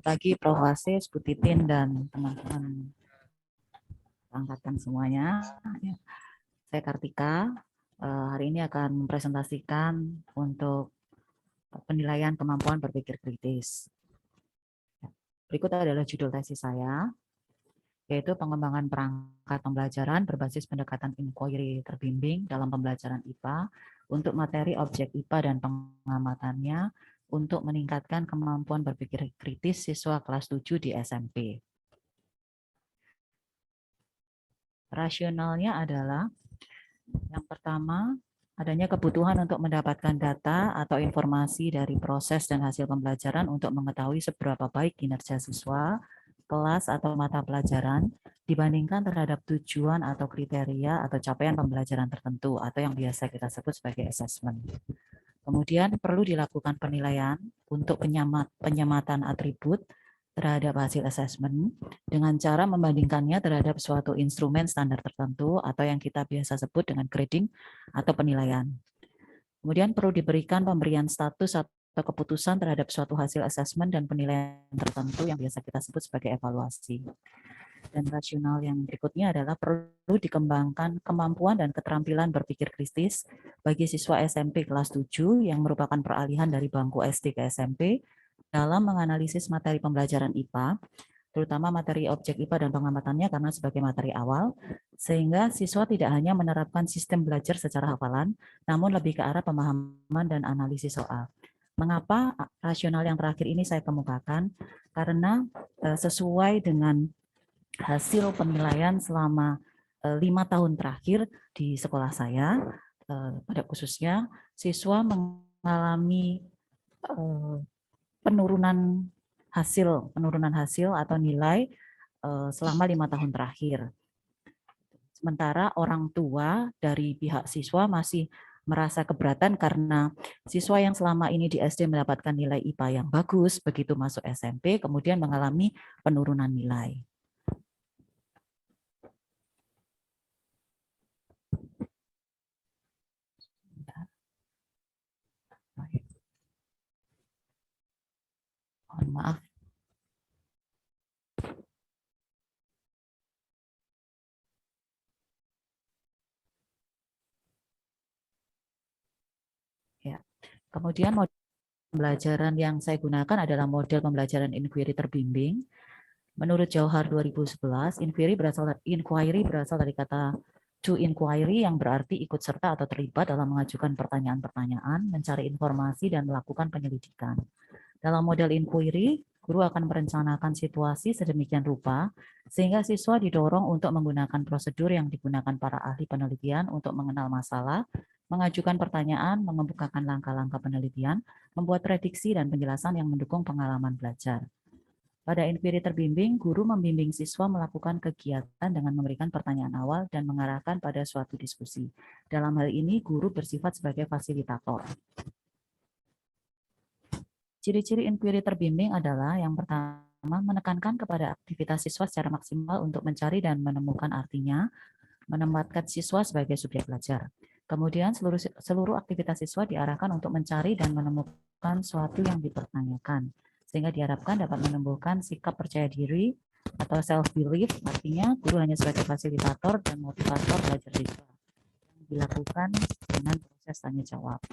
Selamat pagi Prof. Wasis, Bu Titin, dan teman-teman angkatan semuanya. Saya Kartika, hari ini akan mempresentasikan untuk penilaian kemampuan berpikir kritis. Berikut adalah judul tesis saya, yaitu pengembangan perangkat pembelajaran berbasis pendekatan inquiry terbimbing dalam pembelajaran IPA untuk materi objek IPA dan pengamatannya untuk meningkatkan kemampuan berpikir kritis siswa kelas 7 di SMP. Rasionalnya adalah yang pertama, adanya kebutuhan untuk mendapatkan data atau informasi dari proses dan hasil pembelajaran untuk mengetahui seberapa baik kinerja siswa, kelas atau mata pelajaran dibandingkan terhadap tujuan atau kriteria atau capaian pembelajaran tertentu atau yang biasa kita sebut sebagai assessment. Kemudian perlu dilakukan penilaian untuk penyematan atribut terhadap hasil asesmen dengan cara membandingkannya terhadap suatu instrumen standar tertentu atau yang kita biasa sebut dengan grading atau penilaian. Kemudian perlu diberikan pemberian status atau keputusan terhadap suatu hasil asesmen dan penilaian tertentu yang biasa kita sebut sebagai evaluasi. Dan rasional yang berikutnya adalah perlu dikembangkan kemampuan dan keterampilan berpikir kritis bagi siswa SMP kelas 7 yang merupakan peralihan dari bangku SD ke SMP dalam menganalisis materi pembelajaran IPA, terutama materi objek IPA dan pengamatannya karena sebagai materi awal, sehingga siswa tidak hanya menerapkan sistem belajar secara hafalan, namun lebih ke arah pemahaman dan analisis soal. Mengapa rasional yang terakhir ini saya kemukakan? Karena sesuai dengan hasil penilaian selama 5 tahun terakhir di sekolah saya, pada khususnya siswa mengalami penurunan hasil atau nilai selama 5 tahun terakhir. Sementara orang tua dari pihak siswa masih merasa keberatan karena siswa yang selama ini di SD mendapatkan nilai IPA yang bagus, begitu masuk SMP kemudian mengalami penurunan nilai. Mohon maaf. Ya. Kemudian model pembelajaran yang saya gunakan adalah model pembelajaran inquiry terbimbing. Menurut Jauhar 2011, inquiry berasal dari kata to inquiry yang berarti ikut serta atau terlibat dalam mengajukan pertanyaan-pertanyaan, mencari informasi dan melakukan penyelidikan. Dalam model inquiry, guru akan merencanakan situasi sedemikian rupa sehingga siswa didorong untuk menggunakan prosedur yang digunakan para ahli penelitian untuk mengenal masalah, mengajukan pertanyaan, mengemukakan langkah-langkah penelitian, membuat prediksi dan penjelasan yang mendukung pengalaman belajar. Pada inquiry terbimbing, guru membimbing siswa melakukan kegiatan dengan memberikan pertanyaan awal dan mengarahkan pada suatu diskusi. Dalam hal ini, guru bersifat sebagai fasilitator. Ciri-ciri inquiry terbimbing adalah yang pertama, menekankan kepada aktivitas siswa secara maksimal untuk mencari dan menemukan artinya, menempatkan siswa sebagai subjek belajar. Kemudian seluruh aktivitas siswa diarahkan untuk mencari dan menemukan sesuatu yang dipertanyakan, sehingga diharapkan dapat menumbuhkan sikap percaya diri atau self-belief, artinya guru hanya sebagai fasilitator dan motivator belajar siswa yang dilakukan dengan proses tanya jawab.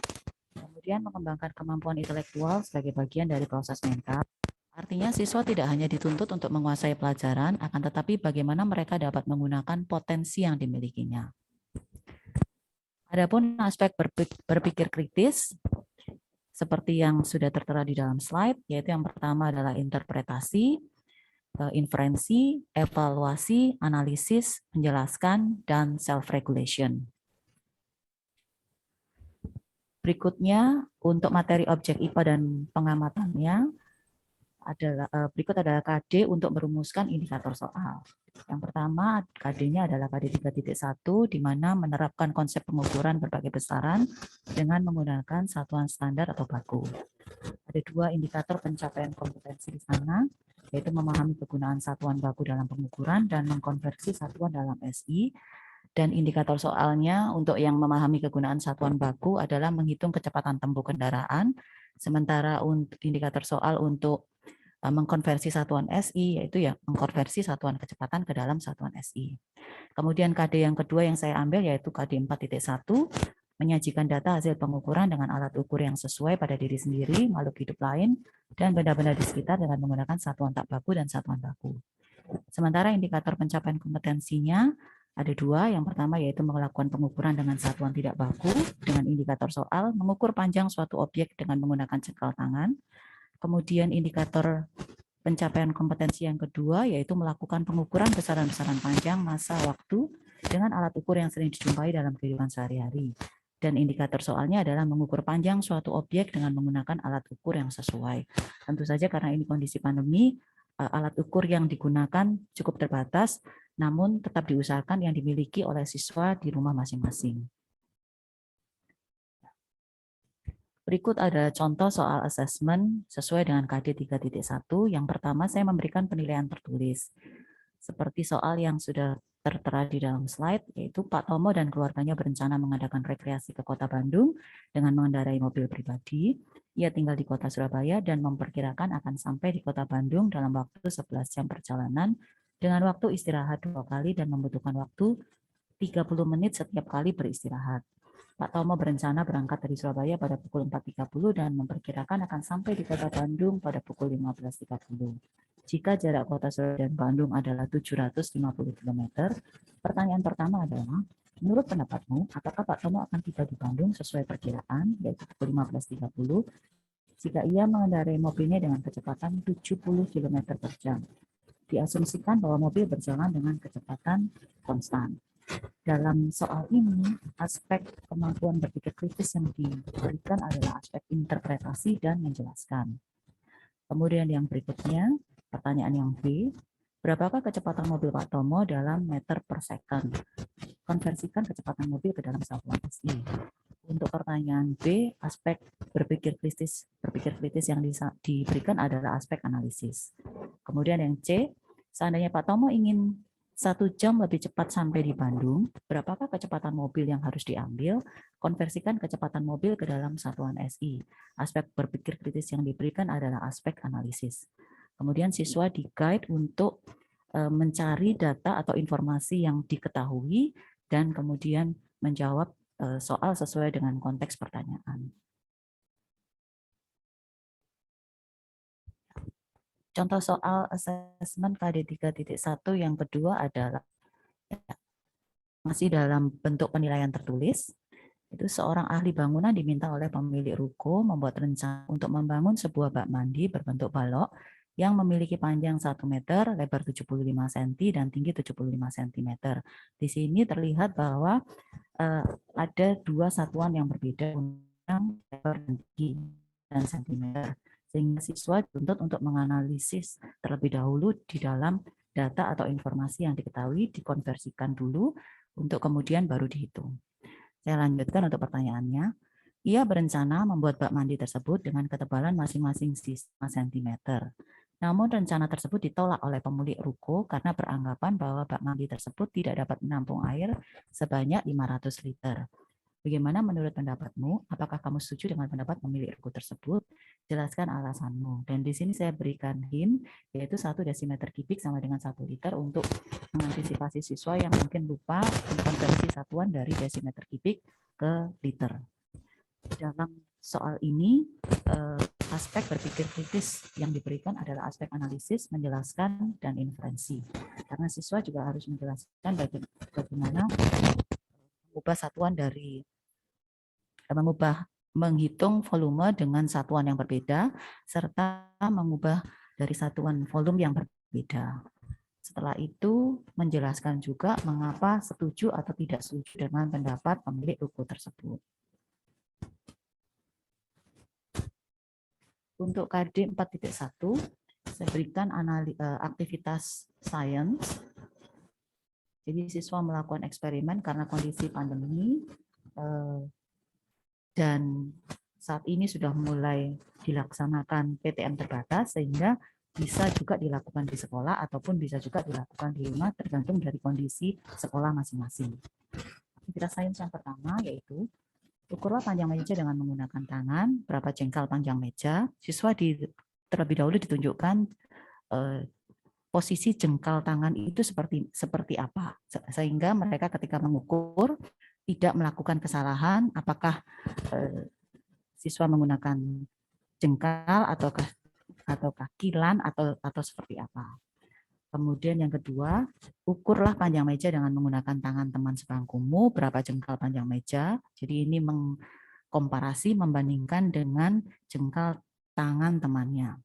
Kemudian mengembangkan kemampuan intelektual sebagai bagian dari proses mental. Artinya siswa tidak hanya dituntut untuk menguasai pelajaran, akan tetapi bagaimana mereka dapat menggunakan potensi yang dimilikinya. Adapun aspek berpikir kritis, seperti yang sudah tertera di dalam slide, yaitu yang pertama adalah interpretasi, inferensi, evaluasi, analisis, menjelaskan, dan self-regulation. Berikutnya, untuk materi objek IPA dan pengamatannya, berikut adalah KD untuk merumuskan indikator soal. Yang pertama, KD-nya adalah KD 3.1, di mana menerapkan konsep pengukuran berbagai besaran dengan menggunakan satuan standar atau baku. Ada 2 indikator pencapaian kompetensi di sana, yaitu memahami kegunaan satuan baku dalam pengukuran dan mengkonversi satuan dalam SI. Dan indikator soalnya untuk yang memahami kegunaan satuan baku adalah menghitung kecepatan tempuh kendaraan, sementara untuk indikator soal untuk mengkonversi satuan SI, yaitu ya mengkonversi satuan kecepatan ke dalam satuan SI. Kemudian KD yang kedua yang saya ambil yaitu KD 4.1, menyajikan data hasil pengukuran dengan alat ukur yang sesuai pada diri sendiri, makhluk hidup lain, dan benda-benda di sekitar dengan menggunakan satuan tak baku dan satuan baku. Sementara indikator pencapaian kompetensinya ada dua. Yang pertama yaitu melakukan pengukuran dengan satuan tidak baku dengan indikator soal, mengukur panjang suatu objek dengan menggunakan cengkal tangan. Kemudian indikator pencapaian kompetensi yang kedua yaitu melakukan pengukuran besaran-besaran panjang masa waktu dengan alat ukur yang sering dijumpai dalam kehidupan sehari-hari. Dan indikator soalnya adalah mengukur panjang suatu objek dengan menggunakan alat ukur yang sesuai. Tentu saja karena ini kondisi pandemi, alat ukur yang digunakan cukup terbatas, namun tetap diusahakan yang dimiliki oleh siswa di rumah masing-masing. Berikut ada contoh soal asesmen sesuai dengan KD 3.1. Yang pertama, saya memberikan penilaian tertulis. Seperti soal yang sudah tertera di dalam slide, yaitu Pak Tomo dan keluarganya berencana mengadakan rekreasi ke Kota Bandung dengan mengendarai mobil pribadi. Ia tinggal di Kota Surabaya dan memperkirakan akan sampai di Kota Bandung dalam waktu 11 jam perjalanan dengan waktu istirahat 2 kali dan membutuhkan waktu 30 menit setiap kali beristirahat. Pak Tomo berencana berangkat dari Surabaya pada pukul 4.30 dan memperkirakan akan sampai di Kota Bandung pada pukul 15.30. Jika jarak Kota Surabaya dan Bandung adalah 750 km, pertanyaan pertama adalah, menurut pendapatmu, apakah Pak Tomo akan tiba di Bandung sesuai perkiraan, yaitu pukul 15.30, jika ia mengendarai mobilnya dengan kecepatan 70 km per jam? Diasumsikan bahwa mobil berjalan dengan kecepatan konstan. Dalam soal ini, aspek kemampuan berpikir kritis yang diberikan adalah aspek interpretasi dan menjelaskan. Kemudian yang berikutnya, pertanyaan yang B, berapakah kecepatan mobil Pak Tomo dalam meter per second? Konversikan kecepatan mobil ke dalam satuan SI. Untuk pertanyaan B, aspek berpikir kritis yang diberikan adalah aspek analisis. Kemudian yang C, seandainya Pak Tomo ingin 1 jam lebih cepat sampai di Bandung, berapakah kecepatan mobil yang harus diambil? Konversikan kecepatan mobil ke dalam satuan SI. Aspek berpikir kritis yang diberikan adalah aspek analisis. Kemudian siswa di-guide untuk mencari data atau informasi yang diketahui dan kemudian menjawab soal sesuai dengan konteks pertanyaan. Contoh soal asesmen KD 3.1 yang kedua adalah masih dalam bentuk penilaian tertulis. Itu seorang ahli bangunan diminta oleh pemilik ruko membuat rencana untuk membangun sebuah bak mandi berbentuk balok yang memiliki panjang 1 meter, lebar 75 cm dan tinggi 75 cm. Di sini terlihat bahwa ada dua satuan yang berbeda yang lebar dan tinggi dan cm. Sehingga siswa dituntut untuk menganalisis terlebih dahulu di dalam data atau informasi yang diketahui, dikonversikan dulu untuk kemudian baru dihitung. Saya lanjutkan untuk pertanyaannya. Ia berencana membuat bak mandi tersebut dengan ketebalan masing-masing 5 cm. Namun rencana tersebut ditolak oleh pemilik ruko karena beranggapan bahwa bak mandi tersebut tidak dapat menampung air sebanyak 500 liter. Bagaimana menurut pendapatmu? Apakah kamu setuju dengan pendapat pemilik ruko tersebut? Jelaskan alasanmu. Dan di sini saya berikan hint, yaitu 1 desimeter kubik sama dengan 1 liter untuk mengantisipasi siswa yang mungkin lupa konversi satuan dari desimeter kubik ke liter. Dalam soal ini, aspek berpikir kritis yang diberikan adalah aspek analisis, menjelaskan, dan inferensi. Karena siswa juga harus menjelaskan bagaimana mengubah satuan dari menghitung volume dengan satuan yang berbeda serta mengubah dari satuan volume yang berbeda. Setelah itu menjelaskan juga mengapa setuju atau tidak setuju dengan pendapat pemilik ruko tersebut. Untuk KD 4.1 saya berikan aktivitas sains. Jadi siswa melakukan eksperimen karena kondisi pandemi dan saat ini sudah mulai dilaksanakan PTM terbatas sehingga bisa juga dilakukan di sekolah ataupun bisa juga dilakukan di rumah tergantung dari kondisi sekolah masing-masing. Aktivitas sains yang pertama yaitu ukurlah panjang meja dengan menggunakan tangan, berapa jengkal panjang meja. Siswa terlebih dahulu ditunjukkan posisi jengkal tangan itu seperti apa, sehingga mereka ketika mengukur tidak melakukan kesalahan apakah siswa menggunakan jengkal ataukah kilan atau seperti apa. Kemudian yang kedua, ukurlah panjang meja dengan menggunakan tangan teman sebangkumu, berapa jengkal panjang meja. Jadi ini mengkomparasi, membandingkan dengan jengkal tangan temannya.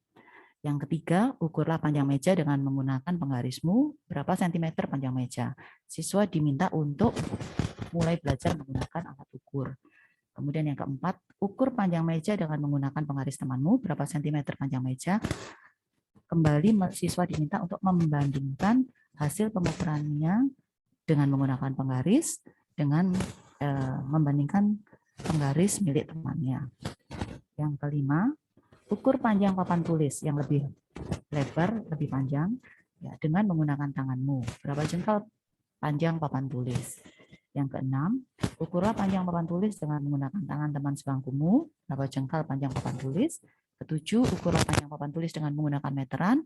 Yang ketiga, ukurlah panjang meja dengan menggunakan penggarismu, berapa sentimeter panjang meja. Siswa diminta untuk mulai belajar menggunakan alat ukur. Kemudian yang keempat, ukur panjang meja dengan menggunakan penggaris temanmu, berapa sentimeter panjang meja. Kembali siswa diminta untuk membandingkan hasil pengukurannya dengan menggunakan penggaris dengan membandingkan penggaris milik temannya. Yang kelima, ukur panjang papan tulis yang lebih lebar, lebih panjang ya, dengan menggunakan tanganmu. Berapa jengkal panjang papan tulis. Yang keenam, ukurlah panjang papan tulis dengan menggunakan tangan teman sebangkumu. Berapa jengkal panjang papan tulis. Ketujuh, ukurlah panjang papan tulis dengan menggunakan meteran.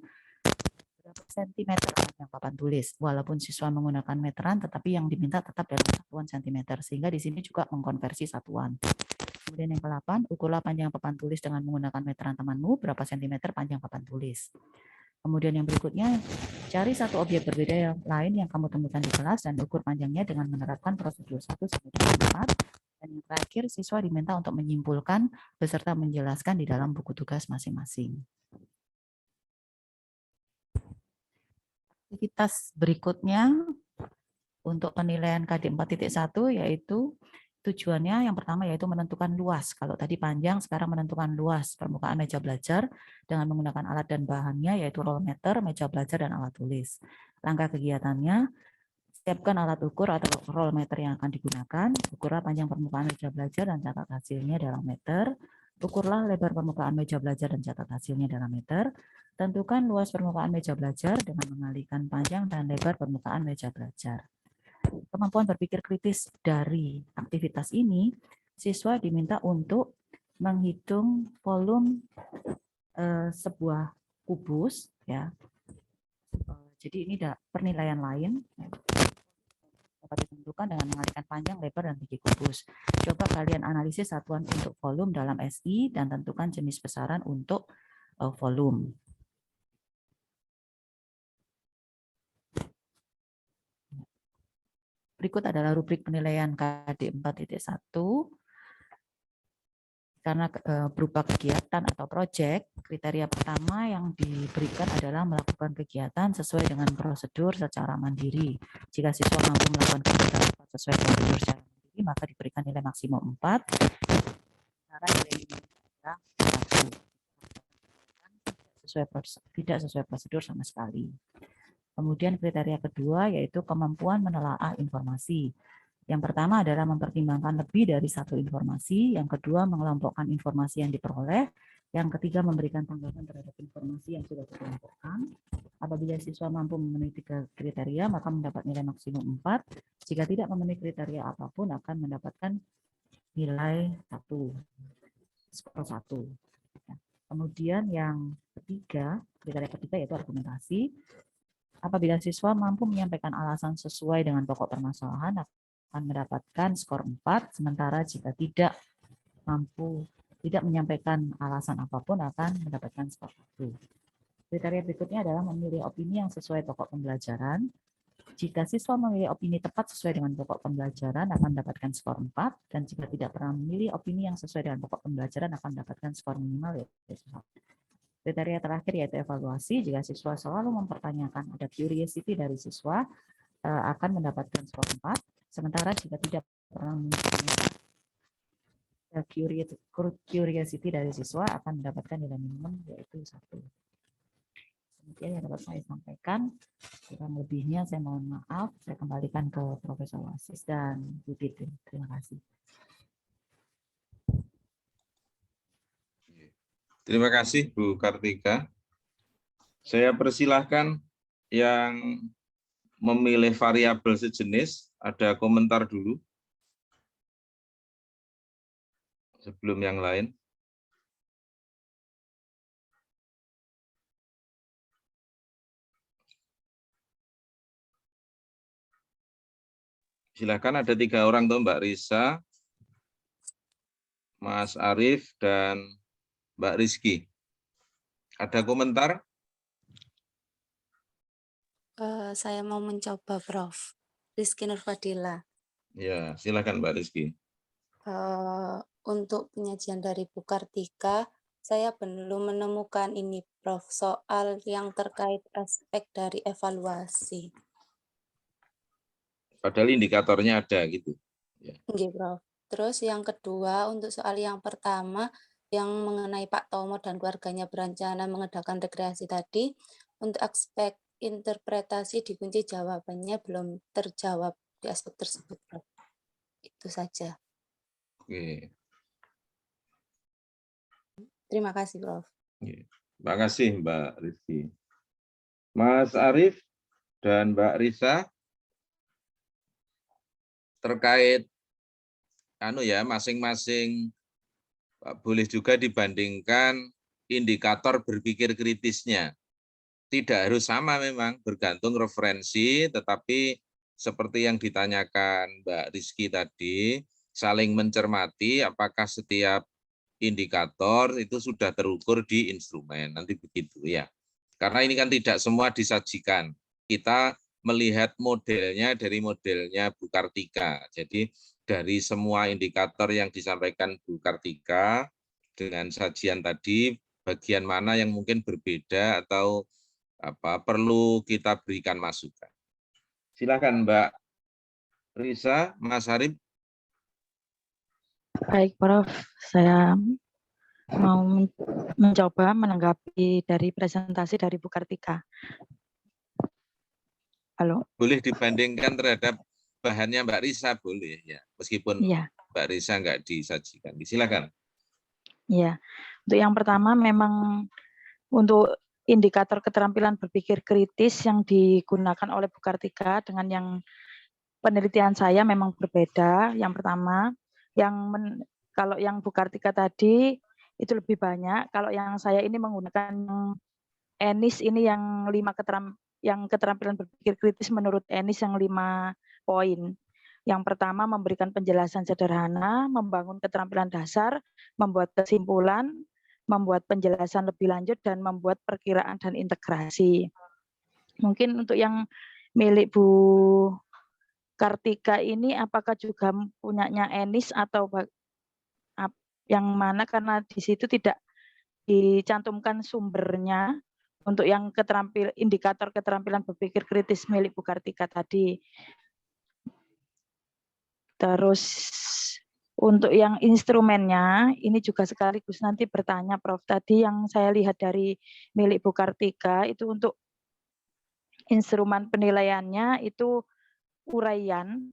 Berapa sentimeter panjang papan tulis. Walaupun siswa menggunakan meteran, tetapi yang diminta tetap dalam satuan sentimeter. Sehingga di sini juga mengkonversi satuan. Kemudian yang ke-8, ukurlah panjang papan tulis dengan menggunakan meteran temanmu. Berapa sentimeter panjang papan tulis. Kemudian yang berikutnya, cari satu objek berbeda yang lain yang kamu temukan di kelas dan ukur panjangnya dengan menerapkan prosedur 1-4. Dan yang terakhir, siswa diminta untuk menyimpulkan beserta menjelaskan di dalam buku tugas masing-masing. Aktivitas berikutnya untuk penilaian KD 4.1 yaitu tujuannya yang pertama yaitu menentukan luas. Kalau tadi panjang, sekarang menentukan luas permukaan meja belajar dengan menggunakan alat dan bahannya yaitu roll meter, meja belajar, dan alat tulis. Langkah kegiatannya, siapkan alat ukur atau roll meter yang akan digunakan, ukurlah panjang permukaan meja belajar dan catat hasilnya dalam meter, ukurlah lebar permukaan meja belajar dan catat hasilnya dalam meter, tentukan luas permukaan meja belajar dengan mengalihkan panjang dan lebar permukaan meja belajar. Kemampuan berpikir kritis dari aktivitas ini, siswa diminta untuk menghitung volume sebuah kubus, ya. Jadi ini ada penilaian lain dapat ditentukan dengan mengalihkan panjang, lebar, dan tinggi kubus. Coba kalian analisis satuan untuk volume dalam SI dan tentukan jenis besaran untuk volume. Berikut adalah rubrik penilaian KD 4.1. Karena berupa kegiatan atau proyek, kriteria pertama yang diberikan adalah melakukan kegiatan sesuai dengan prosedur secara mandiri. Jika siswa mampu melakukan kegiatan sesuai prosedur secara mandiri, maka diberikan nilai maksimum 4. Cara nilai adalah 1. Tidak sesuai prosedur sama sekali. Kemudian kriteria kedua yaitu kemampuan menelaah informasi. Yang pertama adalah mempertimbangkan lebih dari satu informasi, yang kedua mengelompokkan informasi yang diperoleh, yang ketiga memberikan tanggapan terhadap informasi yang sudah dikelompokkan. Apabila siswa mampu memenuhi 3 kriteria, maka mendapat nilai maksimum 4. Jika tidak memenuhi kriteria apapun, akan mendapatkan nilai 1, skor 1. Kemudian yang ketiga, kriteria ketiga yaitu argumentasi. Apabila siswa mampu menyampaikan alasan sesuai dengan pokok permasalahan, akan mendapatkan skor 4, sementara jika tidak menyampaikan alasan apapun akan mendapatkan skor 1. Kriteria berikutnya adalah memilih opini yang sesuai pokok pembelajaran. Jika siswa memilih opini tepat sesuai dengan pokok pembelajaran akan mendapatkan skor 4, dan jika tidak pernah memilih opini yang sesuai dengan pokok pembelajaran akan mendapatkan skor minimal yaitu 1. Kriteria terakhir yaitu evaluasi. Jika siswa selalu mempertanyakan ada curiosity dari siswa, akan mendapatkan skor 4. Sementara jika tidak pernah mempertanyakan curiosity dari siswa, akan mendapatkan nilai minimum yaitu 1. Kemudian yang dapat saya sampaikan, kurang lebihnya saya mohon maaf. Saya kembalikan ke Profesor Wasis dan Bu Titin. Terima kasih. Terima kasih Bu Kartika. Saya persilahkan yang memilih variabel sejenis, ada komentar dulu sebelum yang lain. Silakan, ada 3 orang tuh, Mbak Risa, Mas Arief, dan Mbak Rizky. Ada komentar? Saya mau mencoba, Prof. Rizky Nurfadila. Ya, silakan Mbak Rizky. Untuk penyajian dari Bu Kartika, saya belum menemukan ini, Prof, soal yang terkait aspek dari evaluasi. Padahal indikatornya ada gitu. Ya. Nggih, Prof. Terus yang kedua, untuk soal yang pertama, yang mengenai Pak Tomo dan keluarganya berencana mengadakan rekreasi tadi, untuk aspek interpretasi dikunci jawabannya belum terjawab di aspek tersebut, Prof. Itu saja. Oke. Terima kasih, Prof. Terima kasih Mbak Rizky. Mas Arief dan Mbak Risa, terkait masing-masing boleh juga dibandingkan indikator berpikir kritisnya. Tidak harus sama memang, bergantung referensi, tetapi seperti yang ditanyakan Mbak Rizky tadi, saling mencermati apakah setiap indikator itu sudah terukur di instrumen, nanti begitu ya. Karena ini kan tidak semua disajikan. Kita melihat modelnya dari modelnya Bu Kartika. Jadi dari semua indikator yang disampaikan Bu Kartika dengan sajian tadi, bagian mana yang mungkin berbeda atau perlu kita berikan masukan. Silakan Mbak Risa, Mas Harip. Baik, Prof. Saya mau mencoba menanggapi dari presentasi dari Bu Kartika. Halo? Boleh dibandingkan terhadap bahannya Mbak Risa, boleh ya, meskipun Iya. Mbak Risa nggak disajikan. Silakan. Iya. Untuk yang pertama memang untuk indikator keterampilan berpikir kritis yang digunakan oleh Bu Kartika dengan yang penelitian saya memang berbeda. Yang pertama, kalau yang Bu Kartika tadi itu lebih banyak. Kalau yang saya ini menggunakan ENIS ini yang keterampilan berpikir kritis menurut ENIS yang 5 poin. Yang pertama memberikan penjelasan sederhana, membangun keterampilan dasar, membuat kesimpulan, membuat penjelasan lebih lanjut, dan membuat perkiraan dan integrasi. Mungkin untuk yang milik Bu Kartika ini apakah juga punyanya ENIS atau yang mana, karena di situ tidak dicantumkan sumbernya untuk yang indikator keterampilan berpikir kritis milik Bu Kartika tadi. Terus untuk yang instrumennya, ini juga sekaligus nanti bertanya Prof. Tadi yang saya lihat dari milik Bu Kartika, itu untuk instrumen penilaiannya itu uraian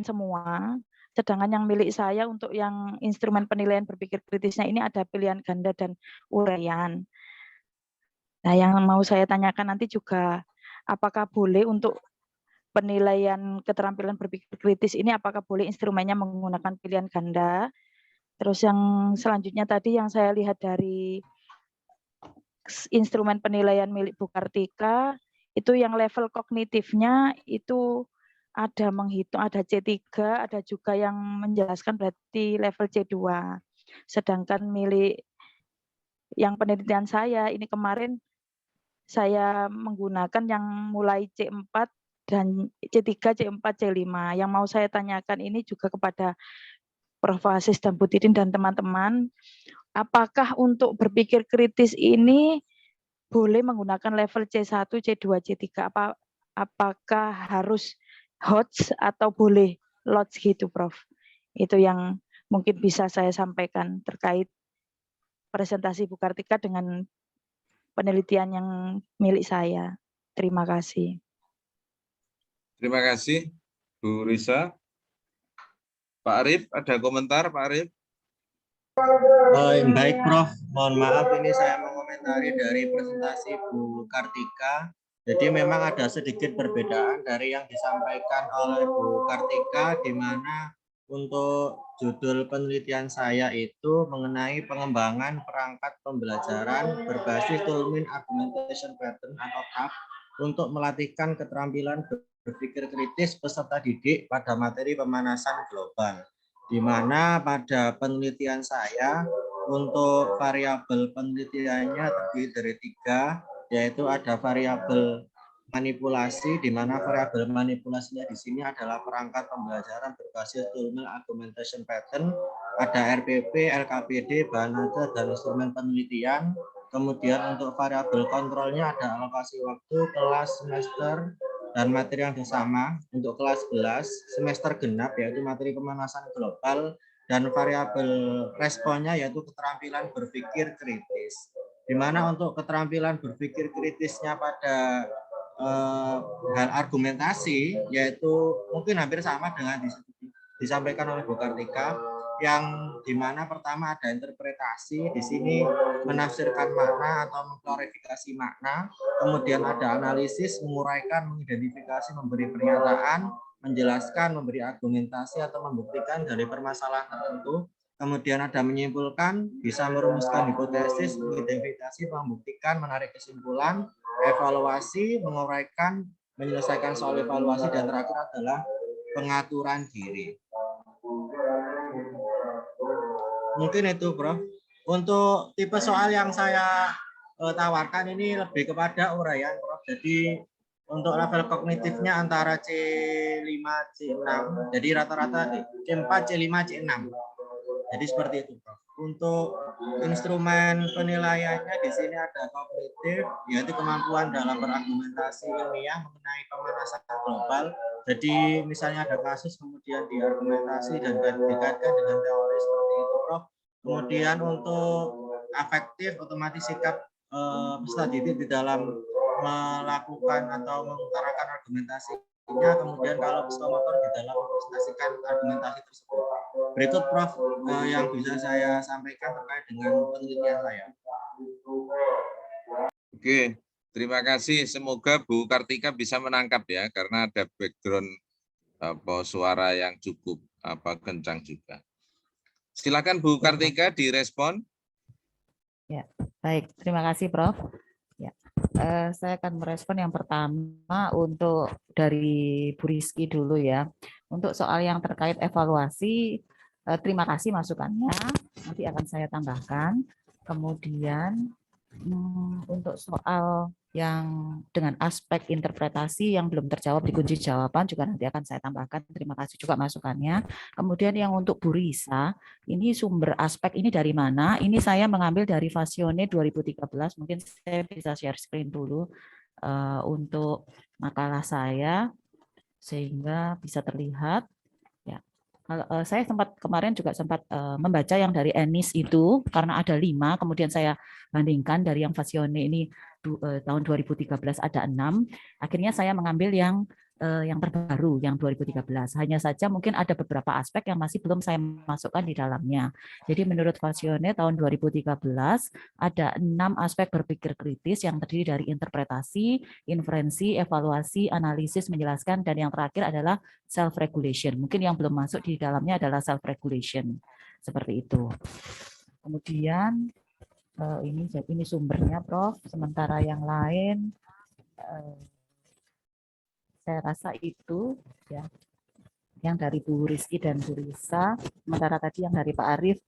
semua. Sedangkan yang milik saya untuk yang instrumen penilaian berpikir kritisnya ini ada pilihan ganda dan uraian. Nah, yang mau saya tanyakan nanti juga, apakah boleh untuk penilaian keterampilan berpikir kritis ini apakah boleh instrumennya menggunakan pilihan ganda. Terus yang selanjutnya tadi yang saya lihat dari instrumen penilaian milik Bu Kartika, itu yang level kognitifnya itu ada menghitung, ada C3, ada juga yang menjelaskan berarti level C2. Sedangkan milik yang penelitian saya ini kemarin saya menggunakan yang mulai C4 dan C3, C4, C5. Yang mau saya tanyakan ini juga kepada Prof. Asis dan Bu Titin dan teman-teman, apakah untuk berpikir kritis ini boleh menggunakan level C1, C2, C3? Apakah harus HOTS atau boleh LOTS gitu, Prof? Itu yang mungkin bisa saya sampaikan terkait presentasi Bu Kartika dengan penelitian yang milik saya. Terima kasih. Terima kasih Bu Risa. Pak Arif, ada komentar Pak Arif? Baik Prof, mohon maaf ini saya mengomentari dari presentasi Bu Kartika. Jadi memang ada sedikit perbedaan dari yang disampaikan oleh Bu Kartika, di mana untuk judul penelitian saya itu mengenai pengembangan perangkat pembelajaran berbasis Toulmin Argumentation Pattern atau TAP untuk melatihkan keterampilan berpikir kritis peserta didik pada materi pemanasan global, di mana pada penelitian saya untuk variabel penelitiannya terdiri dari 3, yaitu ada variabel manipulasi, di mana variabel manipulasinya di sini adalah perangkat pembelajaran berbasis Turing Argumentation Pattern, ada RPP, LKPD, bahan ajar, dan instrumen penelitian. Kemudian untuk variabel kontrolnya ada alokasi waktu, kelas, semester, dan materi yang sama. Untuk kelas 11, semester genap, yaitu materi pemanasan global, dan variabel responnya yaitu keterampilan berpikir kritis. Di mana untuk keterampilan berpikir kritisnya pada hal argumentasi, yaitu mungkin hampir sama dengan disampaikan oleh Bu Kartika, yang dimana pertama ada interpretasi, di sini menafsirkan makna atau mengklarifikasi makna, kemudian ada analisis, menguraikan, mengidentifikasi, memberi pernyataan, menjelaskan, memberi argumentasi atau membuktikan dari permasalahan tertentu, kemudian ada menyimpulkan, bisa merumuskan hipotesis, mengidentifikasi, membuktikan, menarik kesimpulan, evaluasi, menguraikan, menyelesaikan soal evaluasi, dan terakhir adalah pengaturan diri. Mungkin itu, Prof. Untuk tipe soal yang saya tawarkan ini lebih kepada uraian, Prof. Jadi untuk level kognitifnya antara C5, C6. Jadi rata-rata C4, C5, C6. Jadi seperti itu, Prof. Untuk instrumen penilaiannya di sini ada kognitif, yaitu kemampuan dalam berargumentasi ilmiah mengenai pemanasan global. Jadi misalnya ada kasus kemudian diargumentasi dan dikaitkan dengan teori seperti itu, Prof. Kemudian untuk afektif, otomatis sikap peserta didik di dalam melakukan atau mengutarakan argumentasinya, kemudian kalau psikomotor di dalam mempresentasikan argumentasi tersebut. Berikut, Prof, yang bisa saya sampaikan terkait dengan penelitian saya. Oke, terima kasih. Semoga Bu Kartika bisa menangkap ya, karena ada background suara yang cukup kencang juga. Silakan Bu Kartika direspon. Ya, baik. Terima kasih, Prof. Ya, saya akan merespon yang pertama untuk dari Bu Rizky dulu ya. Untuk soal yang terkait evaluasi, terima kasih masukannya. Nanti akan saya tambahkan. Kemudian untuk soal yang dengan aspek interpretasi yang belum terjawab di kunci jawaban juga nanti akan saya tambahkan. Terima kasih juga masukannya. Kemudian yang untuk Bu Risa, ini sumber aspek ini dari mana? Ini saya mengambil dari Fasione 2013. Mungkin saya bisa share screen dulu untuk makalah saya sehingga bisa terlihat. Ya, saya kemarin juga sempat membaca yang dari Enis itu karena ada 5, kemudian saya bandingkan dari yang Fasione ini tahun 2013 ada 6. Akhirnya saya mengambil yang terbaru yang 2013. Hanya saja mungkin ada beberapa aspek yang masih belum saya masukkan di dalamnya. Jadi menurut Fasione tahun 2013 ada 6 aspek berpikir kritis yang terdiri dari interpretasi, inferensi, evaluasi, analisis, menjelaskan, dan yang terakhir adalah self-regulation. Mungkin yang belum masuk di dalamnya adalah self-regulation. Seperti itu. Kemudian ini sumbernya, Prof. Sementara yang lain saya rasa itu ya, yang dari Bu Rizky dan Bu Risa. Sementara tadi yang dari Pak Arief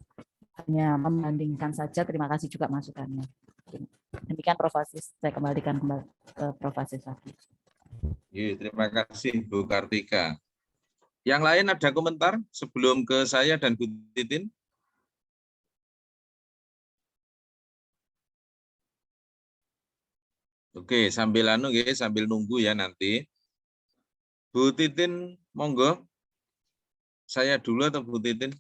hanya membandingkan saja. Terima kasih juga masukannya. Demikian Prof. Aziz. Saya kembalikan ke Prof. Aziz lagi. Terima kasih Bu Kartika. Yang lain ada komentar sebelum ke saya dan Bu Titin? Oke, sambil nunggu ya nanti. Bu Titin, monggo. Saya dulu atau Bu Titin?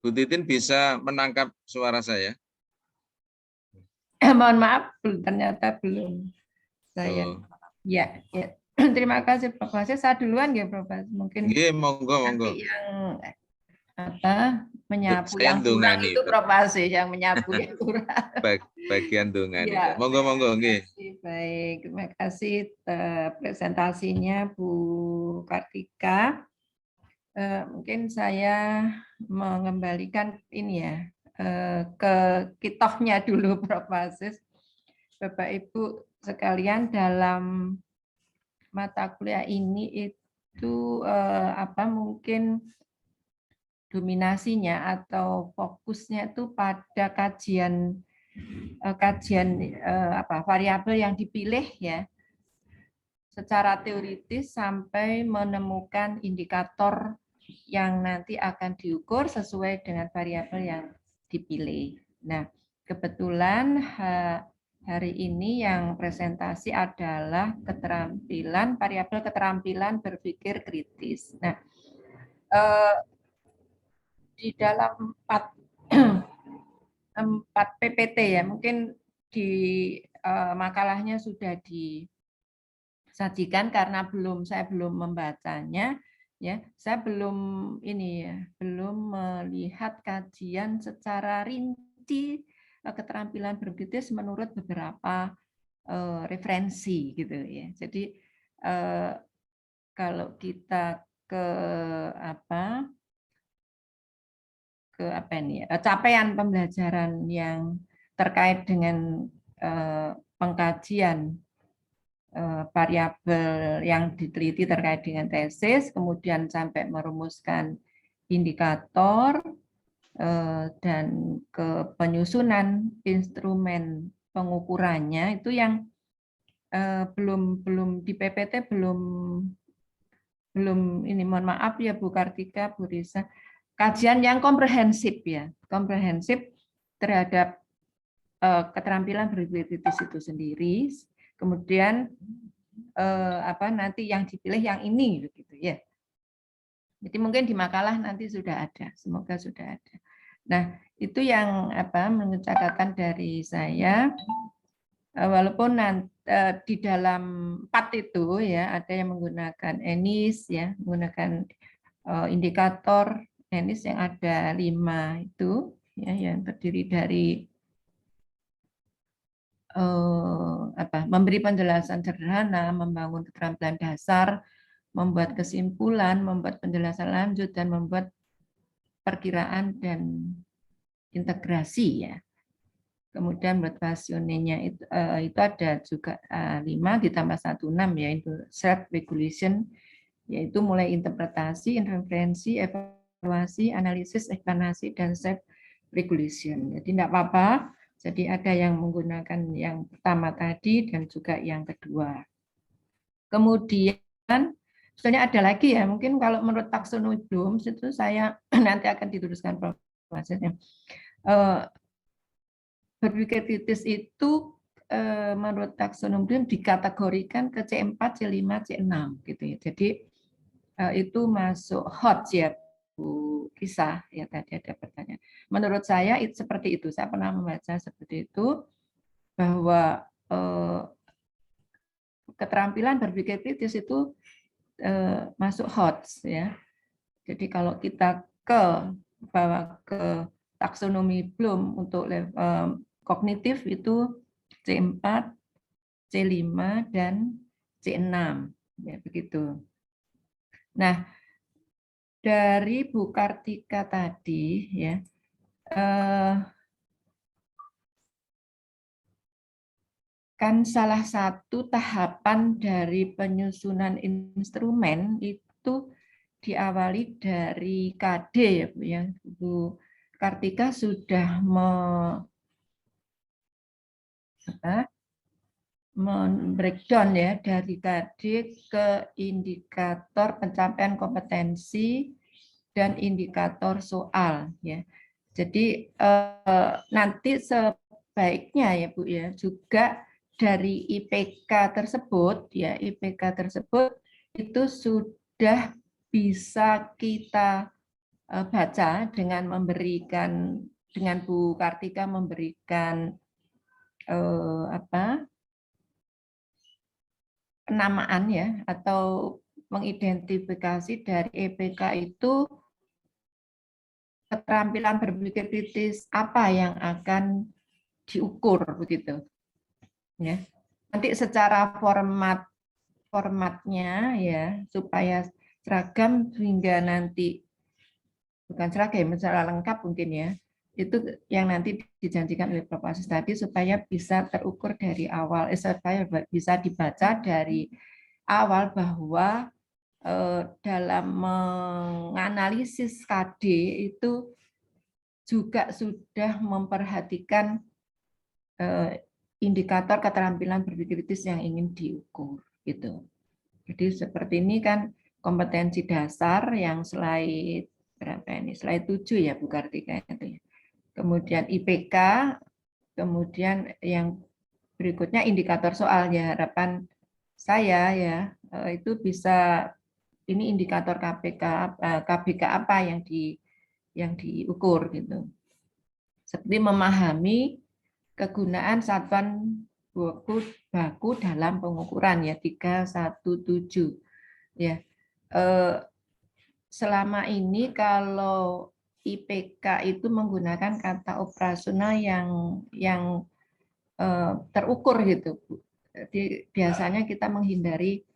Bu Titin bisa menangkap suara saya? Mohon maaf, ternyata belum. Saya. Ya. Terima kasih Prof. Aziz. Saya duluan ya Prof. Mungkin monggo. Yang menyapu Saya yang kurang itu Prof. Aziz yang menyapu yang kurang. Bagian dungani. Ya, Monggo. Baik, terima kasih presentasinya Bu Kartika. Mungkin saya mengembalikan ini ya ke kitohnya dulu, Prof. Aziz. Bapak Ibu sekalian, dalam mata kuliah ini itu mungkin dominasinya atau fokusnya itu pada kajian variabel yang dipilih ya, secara teoritis sampai menemukan indikator yang nanti akan diukur sesuai dengan variabel yang dipilih. Nah, kebetulan hari ini yang presentasi adalah variabel keterampilan berpikir kritis. Nah, di dalam 4 PPT ya, mungkin di makalahnya sudah disajikan karena saya belum membacanya ya. Saya belum melihat kajian secara rinci keterampilan berpikir menurut beberapa referensi gitu ya. Jadi kalau kita ke capaian pembelajaran yang terkait dengan pengkajian variabel yang diteliti terkait dengan tesis, kemudian sampai merumuskan indikator dan ke penyusunan instrumen pengukurannya, itu yang belum di PPT belum ini, mohon maaf ya Bu Kartika, Bu Risa, kajian yang komprehensif ya, komprehensif terhadap keterampilan berpikir kritis itu sendiri. Kemudian nanti yang dipilih yang ini begitu ya. Jadi mungkin di makalah nanti sudah ada, semoga sudah ada. Nah, itu yang menurut catatan dari saya. Walaupun di dalam 4 itu ya ada yang menggunakan ENIS ya, menggunakan indikator ENIS yang ada 5 itu ya, yang terdiri dari memberi penjelasan sederhana, membangun keterampilan dasar, membuat kesimpulan, membuat penjelasan lanjut, dan membuat perkiraan dan integrasi ya. Kemudian buat rasionenya itu ada juga 5 ditambah 1, 6 ya, itu self regulation, yaitu mulai interpretasi, interferensi, evaluasi, analisis, eksplanasi, dan self regulation. Jadi tidak apa-apa. Jadi ada yang menggunakan yang pertama tadi dan juga yang kedua. Kemudian sebenarnya ada lagi ya, mungkin kalau menurut taksonomi Bloom itu saya nanti akan diteruskan prosesnya. Berpikir kritis itu menurut taksonomi Bloom dikategorikan ke C4, C5, C6 gitu ya. Jadi itu masuk hot ya, Bu Kisah ya, tadi ada pertanyaan. Menurut saya itu seperti itu. Saya pernah membaca seperti itu, bahwa keterampilan berpikir kritis itu masuk hot ya. Jadi kalau kita bawa ke taksonomi Bloom untuk kognitif itu C4, C5 dan C6 ya, begitu. Nah, dari Bu Kartika tadi ya, kan salah satu tahapan dari penyusunan instrumen itu diawali dari KD ya Bu ya. Bu Kartika sudah breakdown ya dari KD ke indikator pencapaian kompetensi dan indikator soal ya. Jadi nanti sebaiknya ya Bu ya, juga dari IPK tersebut ya, IPK tersebut itu sudah bisa kita baca dengan Bu Kartika memberikan penamaan ya, atau mengidentifikasi dari IPK itu keterampilan berpikir kritis apa yang akan diukur begitu ya. Nanti secara formatnya ya, supaya seragam hingga nanti bukan seragam, secara lengkap mungkin ya, itu yang nanti dijanjikan oleh Prof. Aziz tadi supaya bisa terukur dari awal, supaya bisa dibaca dari awal bahwa dalam menganalisis KD itu juga sudah memperhatikan indikator keterampilan berpikir kritis yang ingin diukur gitu. Jadi seperti ini kan kompetensi dasar yang slide berapa ini? Slide 7 ya Bu Kartika itu ya. Kemudian IPK, kemudian yang berikutnya indikator soal ya, harapan saya ya itu bisa ini indikator KBK apa yang diukur gitu. Seperti memahami kegunaan satuan baku dalam pengukuran ya 317 ya. Selama ini kalau IPK itu menggunakan kata operasional yang terukur gitu. Jadi biasanya kita menghindari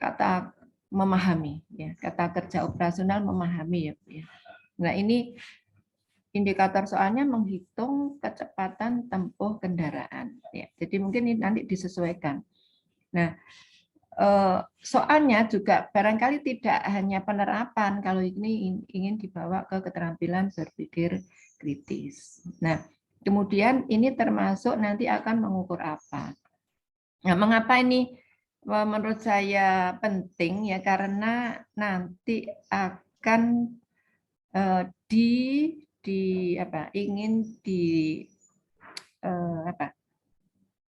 kata memahami ya, kata kerja operasional memahami ya. Nah, ini indikator soalnya menghitung kecepatan tempuh kendaraan ya. Jadi mungkin ini nanti disesuaikan. Nah, soalnya juga barangkali tidak hanya penerapan kalau ini ingin dibawa ke keterampilan berpikir kritis. Nah, kemudian ini termasuk nanti akan mengukur apa. Nah, mengapa ini menurut saya penting ya, karena nanti akan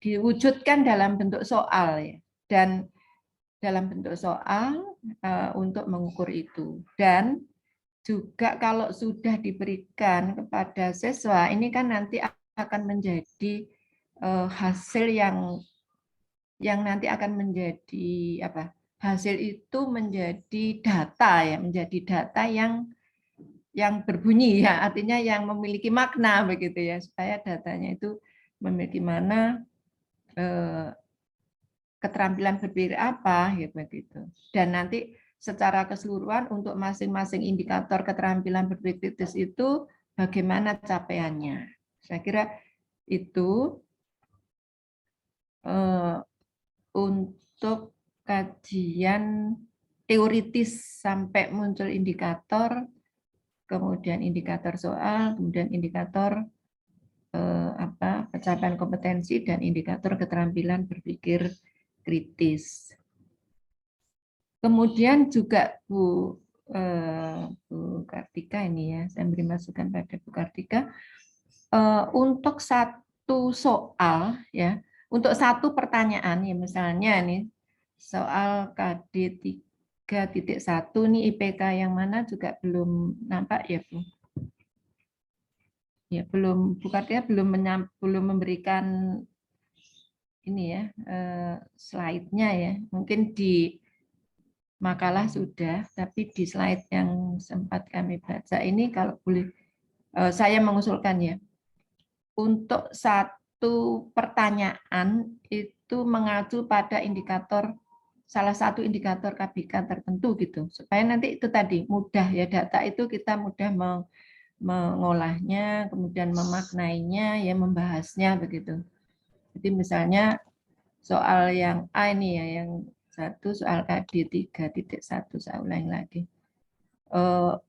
diwujudkan dalam bentuk soal ya, dan dalam bentuk soal untuk mengukur itu. Dan juga kalau sudah diberikan kepada siswa, ini kan nanti akan menjadi hasil yang nanti akan menjadi apa? Hasil itu menjadi data ya, menjadi data yang berbunyi ya, artinya yang memiliki makna begitu ya, supaya datanya itu memiliki mana keterampilan berpikir apa gitu begitu. Dan nanti secara keseluruhan untuk masing-masing indikator keterampilan berpikir kritis itu bagaimana capaiannya. Saya kira itu untuk kajian teoritis sampai muncul indikator, kemudian indikator soal, kemudian indikator pencapaian kompetensi dan indikator keterampilan berpikir kritis. Kemudian juga Bu Kartika ini ya, saya beri masukan pada Bu Kartika untuk satu soal ya, untuk satu pertanyaan ya, misalnya ini soal KD 3.1 nih IPK yang mana juga belum nampak ya Bu. Ya belum, Bu Kartika belum memberikan ini ya slide-nya ya. Mungkin di makalah sudah, tapi di slide yang sempat kami baca ini kalau boleh saya mengusulkan ya, untuk satu pertanyaan itu mengacu pada indikator, salah satu indikator KBK tertentu gitu, supaya nanti itu tadi mudah ya, data itu kita mudah mengolahnya, kemudian memaknainya, ya membahasnya begitu. Jadi misalnya soal yang A ini ya, yang satu soal KD 3.1, saya ulangi lagi.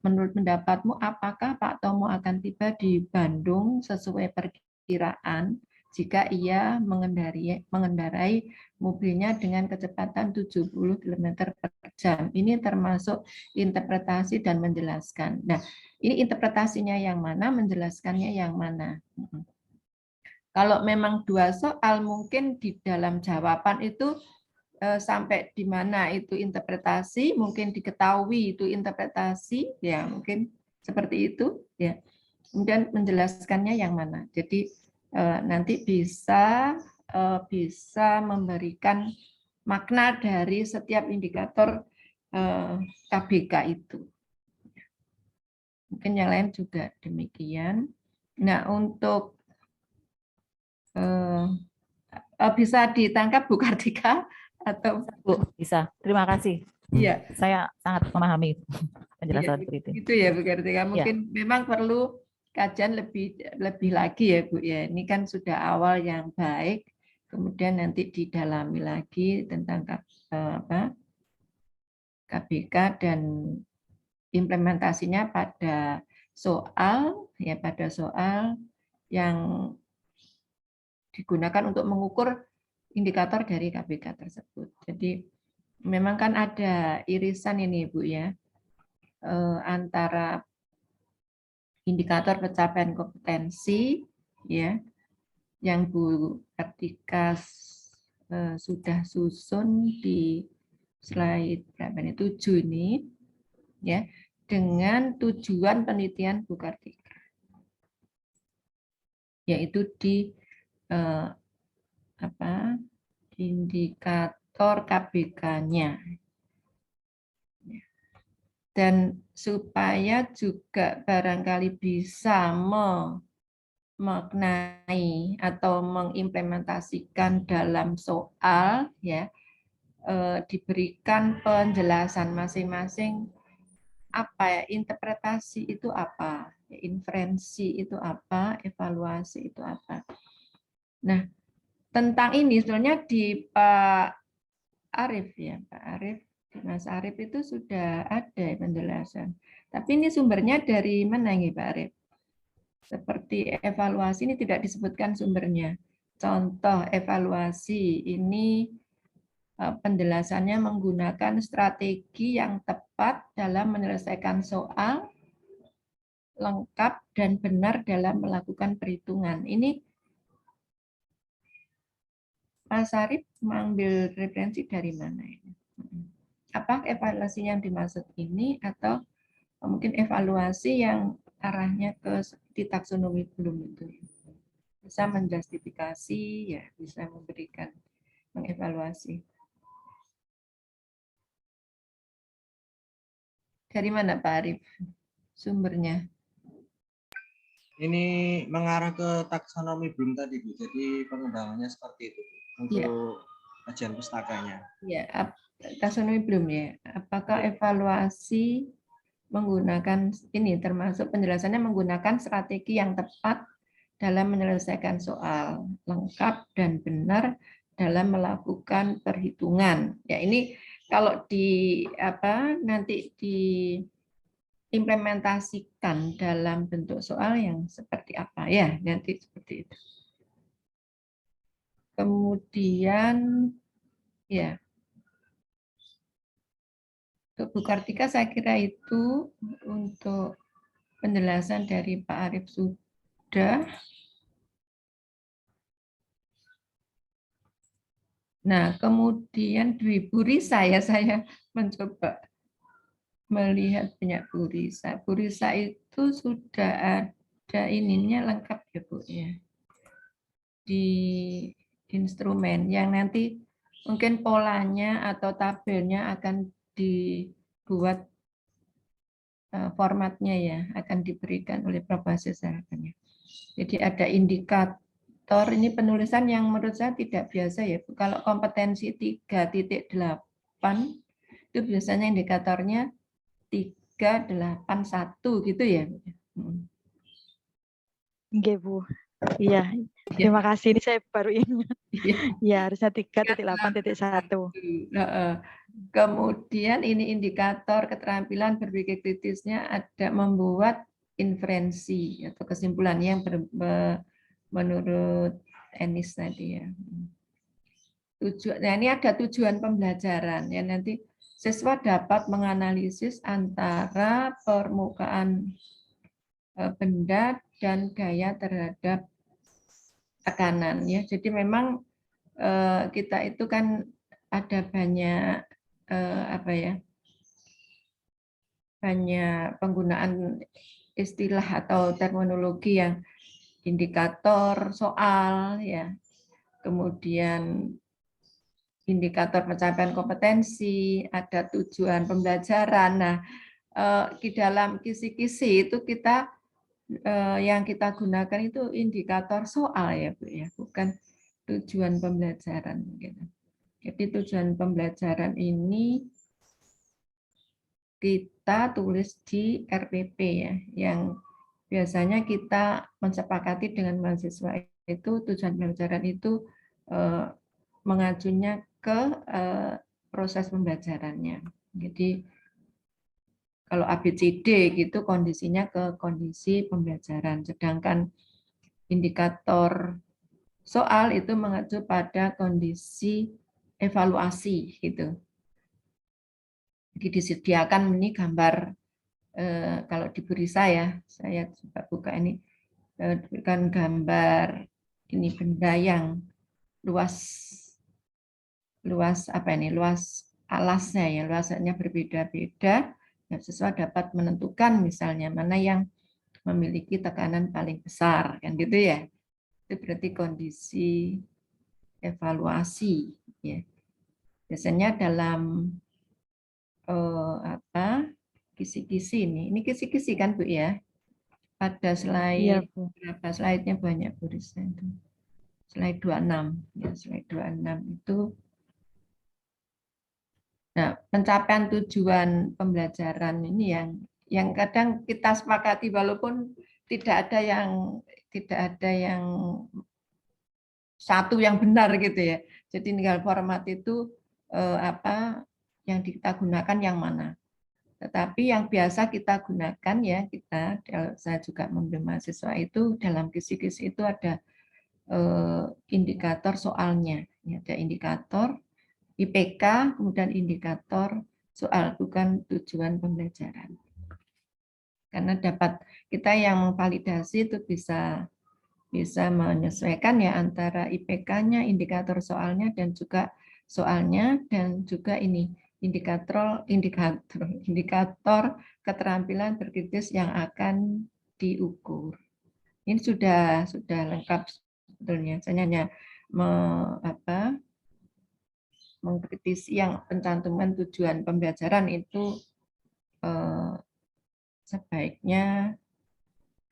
Menurut pendapatmu, apakah Pak Tomo akan tiba di Bandung sesuai perkiraan jika ia mengendarai mobilnya dengan kecepatan 70 km per jam? Ini termasuk interpretasi dan menjelaskan. Nah, ini interpretasinya yang mana, menjelaskannya yang mana. Kalau memang dua soal, mungkin di dalam jawaban itu sampai di mana itu interpretasi, mungkin diketahui itu interpretasi, ya mungkin seperti itu, ya. Kemudian menjelaskannya yang mana. Jadi nanti bisa memberikan makna dari setiap indikator KBK itu. Mungkin yang lain juga demikian. Nah, untuk bisa ditangkap Bu Kartika atau Bu, bisa. Terima kasih. Iya. Saya sangat memahami penjelasan seperti itu. Gitu ya Bu Kartika. Mungkin memang perlu kajian lebih lagi ya Bu ya. Ini kan sudah awal yang baik, kemudian nanti didalami lagi tentang KBK dan implementasinya pada soal yang digunakan untuk mengukur indikator dari KBK tersebut. Jadi memang kan ada irisan ini Bu ya, antara indikator pencapaian kompetensi ya yang Bu Kartika sudah susun di slide berapa ini 7 ini ya, dengan tujuan penelitian Bu Kartika, yaitu di indikator KBK-nya. Dan supaya juga barangkali bisa memaknai atau mengimplementasikan dalam soal ya, diberikan penjelasan masing-masing apa ya, interpretasi itu apa, inferensi itu apa, evaluasi itu apa. Nah, tentang ini sebenarnya di Pak Arief ya, Pak Arief, di Mas Arief itu sudah ada penjelasan. Tapi ini sumbernya dari mana nih Pak Arief? Seperti evaluasi ini tidak disebutkan sumbernya. Contoh evaluasi ini penjelasannya menggunakan strategi yang tepat dalam menyelesaikan soal, lengkap dan benar dalam melakukan perhitungan. Ini Mas Arief mengambil referensi dari mana ini? Apa evaluasi yang dimaksud ini atau mungkin evaluasi yang arahnya ke seperti taksonomi belum itu? Bisa menjustifikasi, ya bisa memberikan mengevaluasi. Dari mana Pak Arief sumbernya? Ini mengarah ke taksonomi belum tadi Bu, jadi pengembangannya seperti itu untuk kajian pustakanya. Ya, taksonomi belum ya. Apakah evaluasi menggunakan ini termasuk penjelasannya menggunakan strategi yang tepat dalam menyelesaikan soal, lengkap dan benar dalam melakukan perhitungan. Ya ini kalau nanti diimplementasikan dalam bentuk soal yang seperti apa ya, nanti seperti itu. Kemudian ya, untuk Bu Kartika saya kira itu untuk penjelasan dari Pak Arief sudah. Nah, kemudian Dwi Bu Risa ya, saya mencoba melihat banyak Bu Risa. Bu Risa itu sudah ada ininya lengkap ya Bu ya. Di instrumen yang nanti mungkin polanya atau tabelnya akan dibuat formatnya ya, akan diberikan oleh Prof. harapannya. Jadi ada indikator, ini penulisan yang menurut saya tidak biasa ya. Kalau kompetensi 3.8 itu biasanya indikatornya 381 gitu ya. Oke Bu. Iya, terima kasih. Ini saya baru ingat. Ya, harusnya 3.8.1. Kemudian ini indikator keterampilan berpikir kritisnya ada membuat inferensi atau kesimpulan yang menurut Enis tadi ya. Nah ini ada tujuan pembelajaran ya, nanti siswa dapat menganalisis antara permukaan benda dan gaya terhadap tekanan ya. Jadi memang kita itu kan ada banyak banyak penggunaan istilah atau terminologi yang indikator soal ya, kemudian indikator pencapaian kompetensi, ada tujuan pembelajaran. Nah, di dalam kisi-kisi itu kita yang kita gunakan itu indikator soal ya Bu ya, bukan tujuan pembelajaran gitu. Jadi tujuan pembelajaran ini kita tulis di RPP ya, yang biasanya kita mensepakati dengan mahasiswa itu tujuan pembelajaran itu mengacunya ke proses pembelajarannya. Jadi kalau ABCD gitu kondisinya ke kondisi pembelajaran, sedangkan indikator soal itu mengacu pada kondisi evaluasi gitu. Jadi disediakan ini gambar kalau diberi saya coba buka ini, diberikan gambar ini benda yang luas apa ini, luas alasnya ya, luasannya berbeda-beda. Siswa dapat menentukan misalnya mana yang memiliki tekanan paling besar, kan gitu ya. Itu berarti kondisi evaluasi ya. Biasanya dalam kisi-kisi ini kisi-kisi kan Bu ya. Pada slide berapa slide-nya banyak Bu Risa itu. Slide 26 ya, slide 26 itu. Nah, pencapaian tujuan pembelajaran ini yang kadang kita sepakati walaupun tidak ada yang satu yang benar gitu ya. Jadi tinggal format itu apa yang kita gunakan yang mana. Tetapi yang biasa kita gunakan ya saya juga memberi mahasiswa itu dalam kisi-kisi itu ada indikator soalnya. Ya, ada indikator IPK, kemudian indikator soal, bukan tujuan pembelajaran. Karena kita yang memvalidasi itu bisa menyesuaikan ya antara IPK-nya, indikator soalnya, dan juga soalnya, dan juga ini indikator keterampilan berkritis yang akan diukur. Ini sudah lengkap sebetulnya. Saya hanya mengkritisi yang pencantuman tujuan pembelajaran itu sebaiknya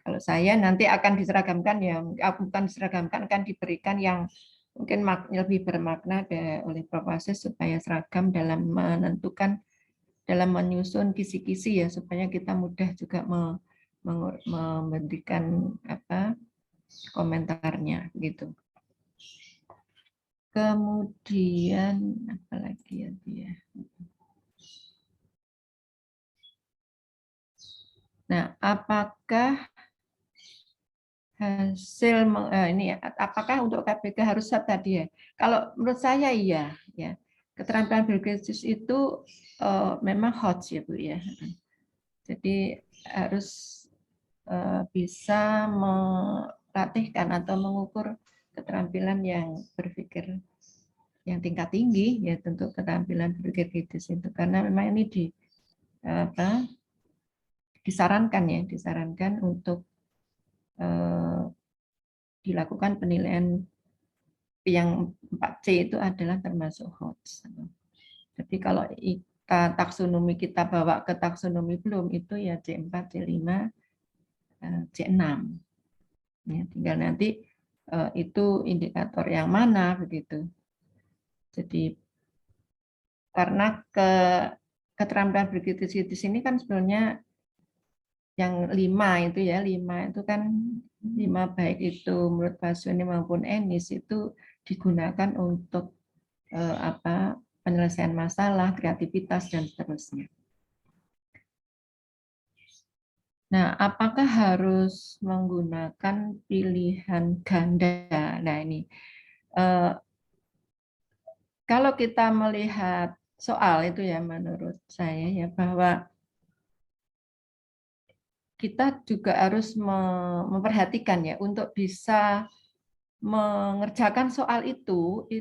kalau saya nanti akan diseragamkan ya, bukan diseragamkan, akan diberikan yang mungkin lebih bermakna oleh Profesor supaya seragam dalam menentukan, dalam menyusun kisi-kisi ya, supaya kita mudah juga memberikan komentarnya gitu. Kemudian apa lagi ya dia? Nah, apakah hasil ini apakah untuk KBK harus SAT tadi ya? Kalau menurut saya iya ya. Keterampilan berkritis itu memang hot ya Bu ya. Jadi harus bisa melatihkan atau mengukur keterampilan yang berpikir yang tingkat tinggi ya, tentu keterampilan berpikir kritis itu, karena memang ini disarankan untuk dilakukan penilaian yang 4C itu adalah termasuk HOTS. Jadi kalau taksonomi kita bawa ke taksonomi belum itu ya C4, C5, C6. Ya, tinggal nanti itu indikator yang mana begitu. Jadi karena keterampilan berkritis ini kan sebenarnya yang 5 itu ya, 5 itu kan 5 baik itu menurut Basuni maupun Ennis itu digunakan untuk penyelesaian masalah, kreativitas dan seterusnya. Nah, apakah harus menggunakan pilihan ganda? Nah, ini kalau kita melihat soal itu ya, menurut saya ya, bahwa kita juga harus memperhatikan ya, untuk bisa mengerjakan soal itu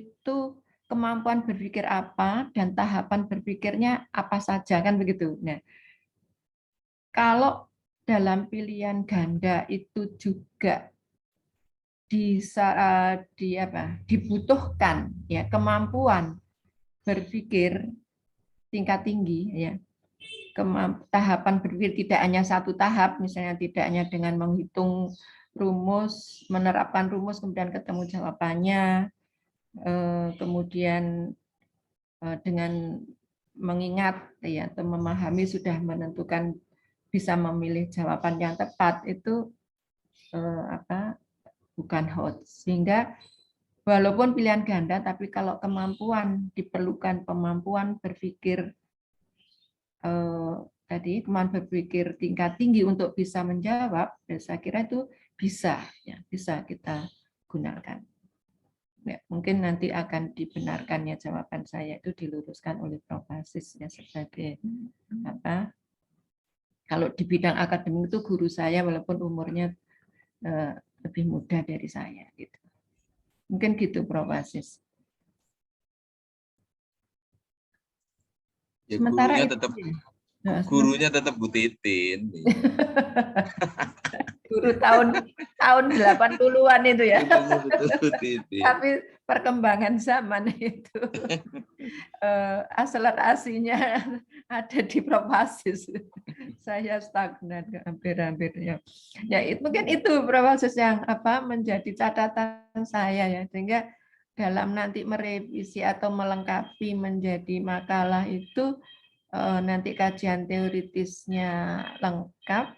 kemampuan berpikir apa dan tahapan berpikirnya apa saja, kan begitu. Nah, kalau dalam pilihan ganda itu juga dibutuhkan ya kemampuan berpikir tingkat tinggi ya, tahapan berpikir tidak hanya satu tahap, misalnya tidak hanya dengan menghitung rumus, menerapkan rumus kemudian ketemu jawabannya, kemudian dengan mengingat ya atau memahami sudah menentukan bisa memilih jawaban yang tepat itu bukan hoax. Sehingga walaupun pilihan ganda, tapi kalau diperlukan kemampuan berpikir kemampuan berpikir tingkat tinggi untuk bisa menjawab, saya kira itu bisa kita gunakan. Ya, mungkin nanti akan dibenarkan ya jawaban saya itu diluruskan oleh Prof. Aziz ya sebagai kalau di bidang akademik itu guru saya walaupun umurnya lebih muda dari saya gitu. Mungkin gitu Prof. Aziz. Ya, Sementara gurunya tetap Bu Titin. Guru tahun 80-an itu ya. Tapi perkembangan zaman itu akselerasinya ada di Prof. Aziz. Saya stagnan hampir-hampirnya. Ya, mungkin itu Prof. Aziz yang menjadi catatan saya ya, sehingga dalam nanti merevisi atau melengkapi menjadi makalah itu nanti kajian teoritisnya lengkap,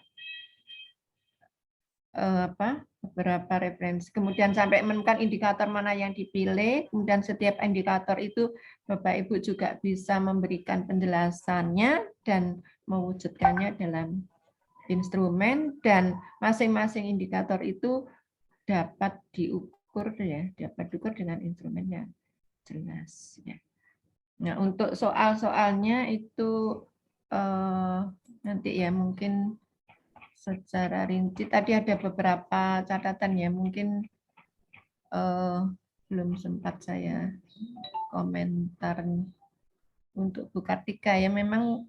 beberapa referensi, kemudian sampai menemukan indikator mana yang dipilih, kemudian setiap indikator itu Bapak Ibu juga bisa memberikan penjelasannya dan mewujudkannya dalam instrumen, dan masing-masing indikator itu dapat diukur dengan instrumen yang jelas ya. Nah, untuk soal-soalnya itu nanti ya mungkin secara rinci. Tadi ada beberapa catatan ya, mungkin belum sempat saya komentar untuk Bu Kartika ya. Memang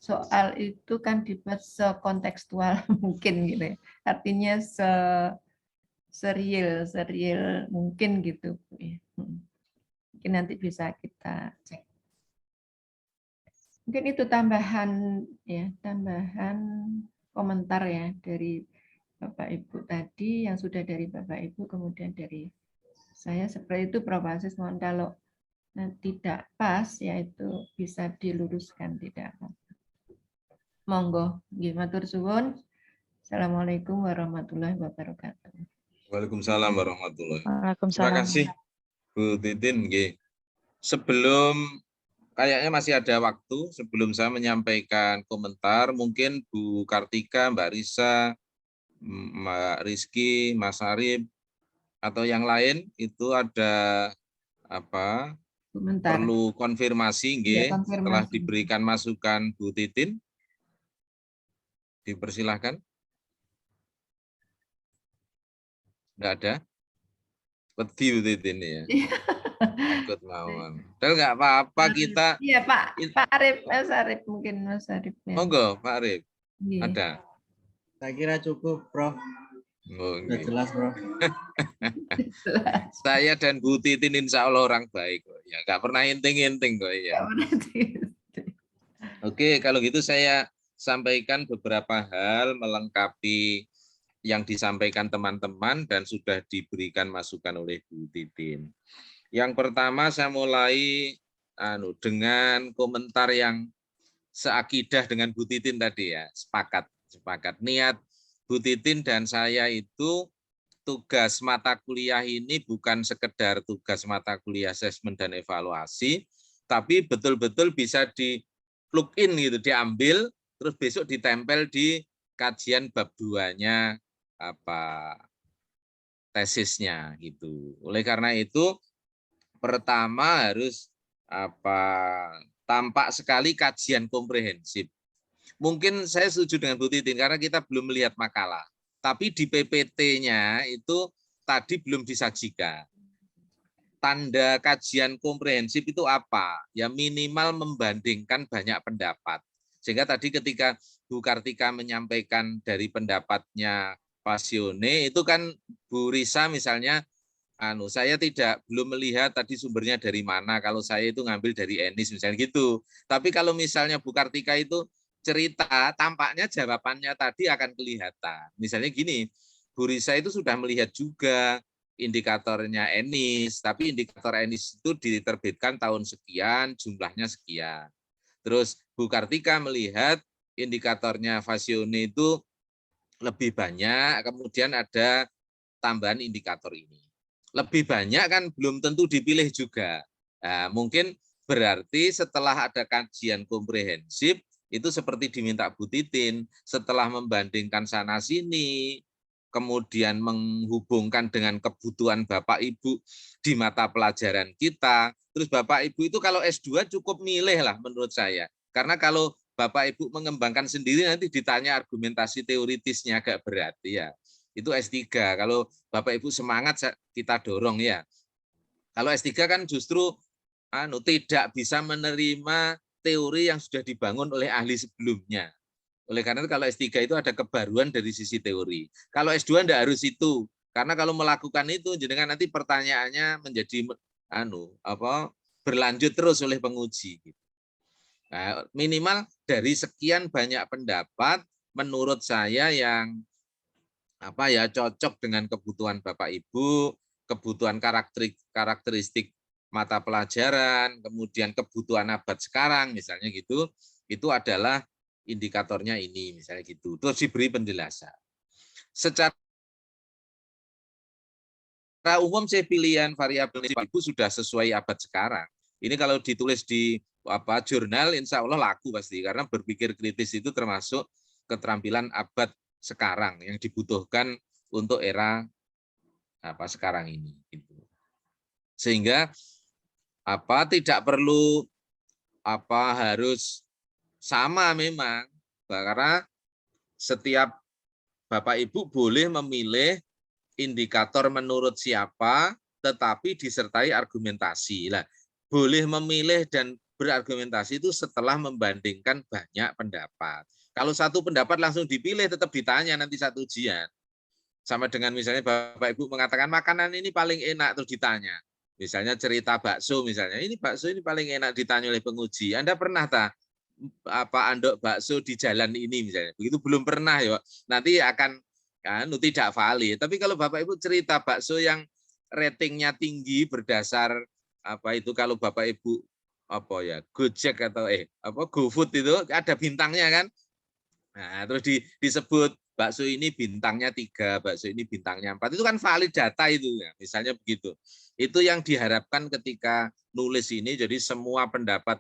soal itu kan dibuat sekontekstual mungkin gitu ya. Artinya serial mungkin gitu ya. Mungkin nanti bisa kita cek. Mungkin itu tambahan komentar ya dari Bapak Ibu tadi, yang sudah dari Bapak Ibu, kemudian dari saya seperti itu Prof. Aziz. Mohon kalau tidak pas ya itu bisa diluruskan, tidak apa-apa. Monggo, nggih matur suwun. Assalamualaikum warahmatullahi wabarakatuh. Waalaikumsalam warahmatullahi wabarakatuh. Waalaikumsalam. Terima kasih Bu Titin. Sebelum kayaknya masih ada waktu sebelum saya menyampaikan komentar, mungkin Bu Kartika, Mbak Risa, Mbak Rizky, Mas Arif, atau yang lain itu ada Komentar. perlu konfirmasi, Ya, setelah konfirmasi. diberikan masukan Bu Titin, dipersilahkan. Enggak ada? Seperti Bu Titin ya. Takut mawon. Dan nggak apa-apa kita. Iya Pak Arif, Mas Arif mungkin Mas Arif. Ya. Monggo Pak Arif. Iya. Ada. Saya kira cukup, Prof. Oh, Sudah jelas, Prof. Saya dan Bu Titin insya Allah orang baik kok. Ya nggak pernah inting-inting kok ya. Oke, kalau gitu saya sampaikan beberapa hal melengkapi yang disampaikan teman-teman dan sudah diberikan masukan oleh Bu Titin. Yang pertama saya mulai dengan komentar yang seakidah dengan Bu Titin tadi ya, sepakat. Niat Bu Titin dan saya itu tugas mata kuliah ini bukan sekedar tugas mata kuliah asesmen dan evaluasi, tapi betul-betul bisa di plug in gitu, diambil terus besok ditempel di kajian bab 2-nya tesisnya gitu. Oleh karena itu pertama harus tampak sekali kajian komprehensif. Mungkin saya setuju dengan Bu Titin karena kita belum melihat makalah. Tapi di PPT-nya itu tadi belum disajikan. Tanda kajian komprehensif itu apa? Ya minimal membandingkan banyak pendapat. Sehingga tadi ketika Bu Kartika menyampaikan dari pendapatnya Pasione, itu kan Bu Risa misalnya, saya belum melihat tadi sumbernya dari mana, kalau saya itu ngambil dari Enis misalnya gitu. Tapi kalau misalnya Bu Kartika itu cerita, tampaknya jawabannya tadi akan kelihatan. Misalnya gini, Bu Risa itu sudah melihat juga indikatornya Enis, tapi indikator Enis itu diterbitkan tahun sekian, jumlahnya sekian. Terus Bu Kartika melihat indikatornya Fasione itu lebih banyak, kemudian ada tambahan indikator ini. Lebih banyak kan belum tentu dipilih juga. Nah, mungkin berarti setelah ada kajian komprehensif, itu seperti diminta Bu Titin, setelah membandingkan sana-sini, kemudian menghubungkan dengan kebutuhan Bapak Ibu di mata pelajaran kita, terus Bapak Ibu itu kalau S2 cukup milih lah menurut saya. Karena kalau Bapak Ibu mengembangkan sendiri nanti ditanya argumentasi teoritisnya agak berat ya. Itu S3. Kalau Bapak Ibu semangat kita dorong ya. Kalau S3 kan justru tidak bisa menerima teori yang sudah dibangun oleh ahli sebelumnya. Oleh karena itu kalau S3 itu ada kebaruan dari sisi teori. Kalau S2 tidak harus itu. Karena kalau melakukan itu jenengan nanti pertanyaannya menjadi berlanjut terus oleh penguji. Nah, minimal dari sekian banyak pendapat menurut saya yang cocok dengan kebutuhan Bapak Ibu, kebutuhan karakteristik mata pelajaran, kemudian kebutuhan abad sekarang misalnya gitu, itu adalah indikatornya ini misalnya gitu. Terus diberi penjelasan. Secara umum saya pilihan variabel Ibu sudah sesuai abad sekarang. Ini kalau ditulis di jurnal insya Allah laku pasti karena berpikir kritis itu termasuk keterampilan abad sekarang yang dibutuhkan untuk era sekarang ini gitu. Sehingga tidak perlu harus sama memang karena setiap Bapak Ibu boleh memilih indikator menurut siapa tetapi disertai argumentasi. Lah, boleh memilih dan berargumentasi itu setelah membandingkan banyak pendapat. Kalau satu pendapat langsung dipilih tetap ditanya nanti satu ujian. Sama dengan misalnya Bapak Ibu mengatakan makanan ini paling enak terus ditanya. Misalnya cerita bakso misalnya, ini bakso ini paling enak ditanya oleh penguji. Anda pernah andok bakso di jalan ini misalnya. Begitu belum pernah ya. Nanti akan tidak valid. Tapi kalau Bapak Ibu cerita bakso yang ratingnya tinggi berdasar kalau Bapak Ibu Gojek atau GoFood itu ada bintangnya kan. Nah, terus disebut bakso ini bintangnya 3, bakso ini bintangnya 4. Itu kan valid data itu ya. Misalnya begitu. Itu yang diharapkan ketika nulis ini jadi semua pendapat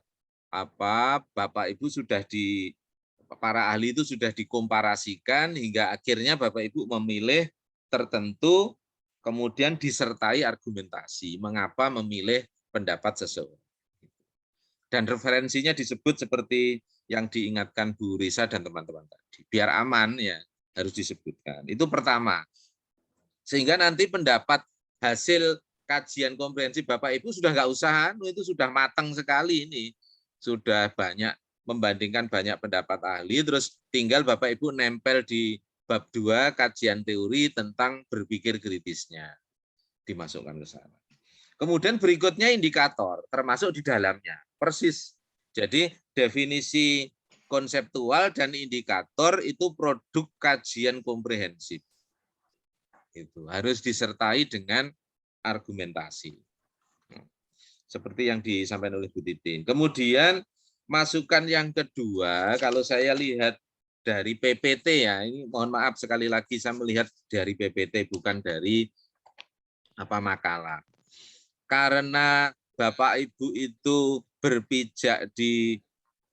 Bapak Ibu sudah para ahli itu sudah dikomparasikan hingga akhirnya Bapak Ibu memilih tertentu kemudian disertai argumentasi mengapa memilih pendapat seseorang. Dan referensinya disebut seperti yang diingatkan Bu Risa dan teman-teman tadi. Biar aman ya harus disebutkan. Itu pertama. Sehingga nanti pendapat hasil kajian komprehensif Bapak Ibu sudah nggak usah, itu sudah matang sekali ini. Sudah banyak membandingkan banyak pendapat ahli, terus tinggal Bapak Ibu nempel di bab 2 kajian teori tentang berpikir kritisnya. Dimasukkan ke sana. Kemudian berikutnya indikator, termasuk di dalamnya. Persis. Jadi definisi konseptual dan indikator itu produk kajian komprehensif. Itu harus disertai dengan argumentasi. Seperti yang disampaikan oleh Bu Titin. Kemudian masukan yang kedua, kalau saya lihat dari PPT ya, ini mohon maaf sekali lagi saya melihat dari PPT bukan dari makalah. Karena Bapak Ibu itu berpijak di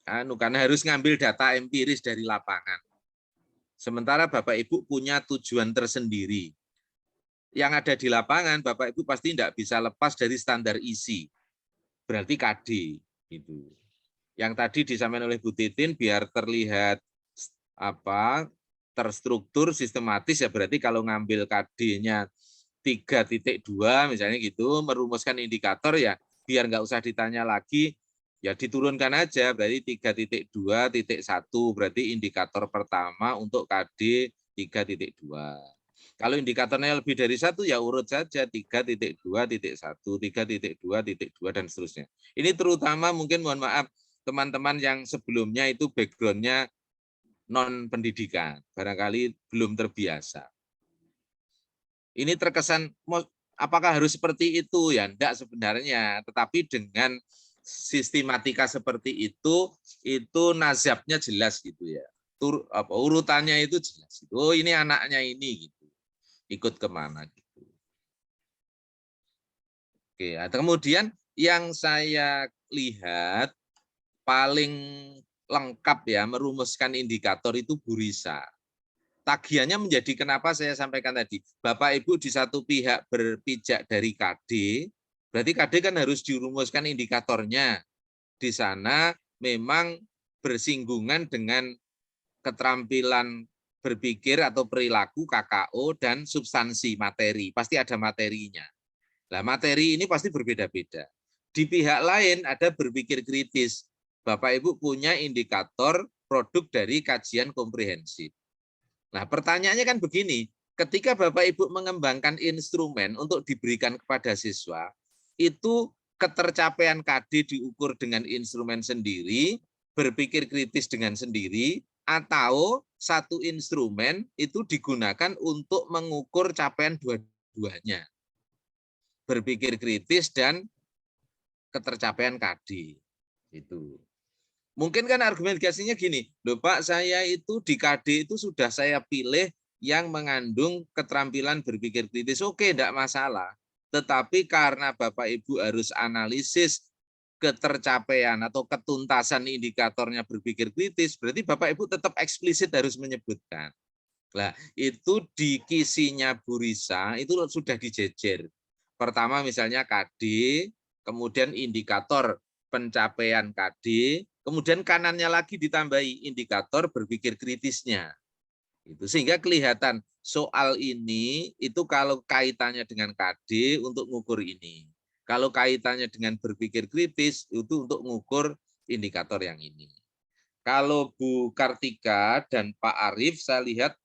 karena harus ngambil data empiris dari lapangan. Sementara Bapak Ibu punya tujuan tersendiri. Yang ada di lapangan Bapak Ibu pasti tidak bisa lepas dari standar isi. Berarti KD gitu. Yang tadi disampaikan oleh Bu Titin biar terlihat terstruktur sistematis ya berarti kalau ngambil KD-nya 3.2 misalnya gitu, merumuskan indikator ya biar nggak usah ditanya lagi, ya diturunkan aja berarti 3.2.1 berarti indikator pertama untuk KD 3.2. Kalau indikatornya lebih dari 1 ya urut saja 3.2.1, 3.2.2 dan seterusnya. Ini terutama mungkin mohon maaf teman-teman yang sebelumnya itu background-nya non pendidikan, barangkali belum terbiasa. Ini terkesan apakah harus seperti itu ya? Enggak sebenarnya, tetapi dengan sistematika seperti itu nazabnya jelas gitu ya. Urutannya itu jelas. Oh, ini anaknya ini gitu. Ikut kemana gitu. Oke, kemudian yang saya lihat paling lengkap ya merumuskan indikator itu Bu Risa. Tagihannya menjadi kenapa saya sampaikan tadi, Bapak Ibu di satu pihak berpijak dari KD, berarti KD kan harus dirumuskan indikatornya. Di sana memang bersinggungan dengan keterampilan berpikir atau perilaku KKO dan substansi materi, pasti ada materinya. Nah, materi ini pasti berbeda-beda. Di pihak lain ada berpikir kritis. Bapak Ibu punya indikator produk dari kajian komprehensif. Nah, pertanyaannya kan begini, ketika Bapak Ibu mengembangkan instrumen untuk diberikan kepada siswa, itu ketercapaian KD diukur dengan instrumen sendiri, berpikir kritis dengan sendiri, atau satu instrumen itu digunakan untuk mengukur capaian dua-duanya. Berpikir kritis dan ketercapaian KD. Itu. Mungkin kan argumentasinya gini, loh Pak, saya itu di KD itu sudah saya pilih yang mengandung keterampilan berpikir kritis. Oke, tidak masalah. Tetapi karena Bapak Ibu harus analisis ketercapaian atau ketuntasan indikatornya berpikir kritis, berarti Bapak Ibu tetap eksplisit harus menyebutkan. Nah, itu di kisinya Bu Risa itu sudah dijejer. Pertama misalnya KD, kemudian indikator pencapaian KD, kemudian kanannya lagi ditambahi indikator berpikir kritisnya. Itu sehingga kelihatan soal ini itu kalau kaitannya dengan KD untuk mengukur ini. Kalau kaitannya dengan berpikir kritis itu untuk mengukur indikator yang ini. Kalau Bu Kartika dan Pak Arief saya lihat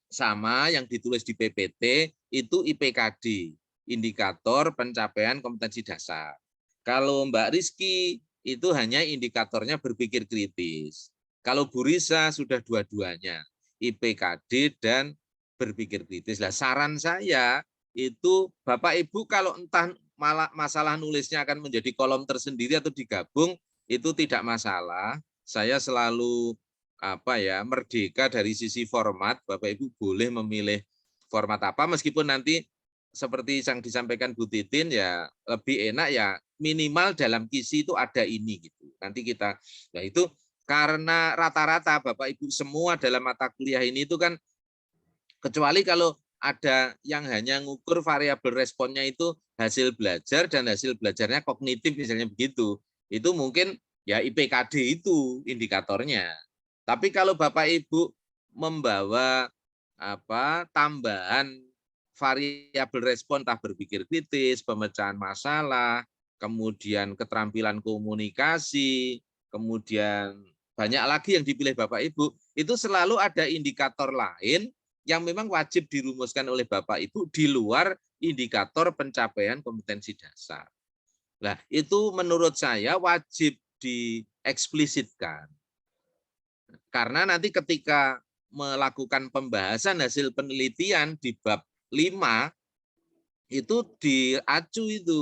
sama yang ditulis di PPT itu IPKD, indikator pencapaian kompetensi dasar. Kalau Mbak Rizky itu hanya indikatornya berpikir kritis. Kalau Bu Risa sudah dua-duanya, IPKD dan berpikir kritis. Nah, saran saya itu Bapak Ibu kalau entah masalah nulisnya akan menjadi kolom tersendiri atau digabung, itu tidak masalah. Saya selalu merdeka dari sisi format. Bapak Ibu boleh memilih format apa, meskipun nanti seperti yang disampaikan Bu Titin ya lebih enak ya minimal dalam kisi itu ada ini gitu. Nanti kita, nah itu karena rata-rata Bapak Ibu semua dalam mata kuliah ini itu kan, kecuali kalau ada yang hanya ngukur variabel responnya itu hasil belajar dan hasil belajarnya kognitif misalnya begitu, itu mungkin ya IPKD itu indikatornya. Tapi kalau Bapak Ibu membawa tambahan variabel respon, entah berpikir kritis, pemecahan masalah, kemudian keterampilan komunikasi, kemudian banyak lagi yang dipilih Bapak Ibu, itu selalu ada indikator lain yang memang wajib dirumuskan oleh Bapak Ibu di luar indikator pencapaian kompetensi dasar. Nah, itu menurut saya wajib dieksplisitkan. Karena nanti ketika melakukan pembahasan hasil penelitian di bab 5, itu diacu itu.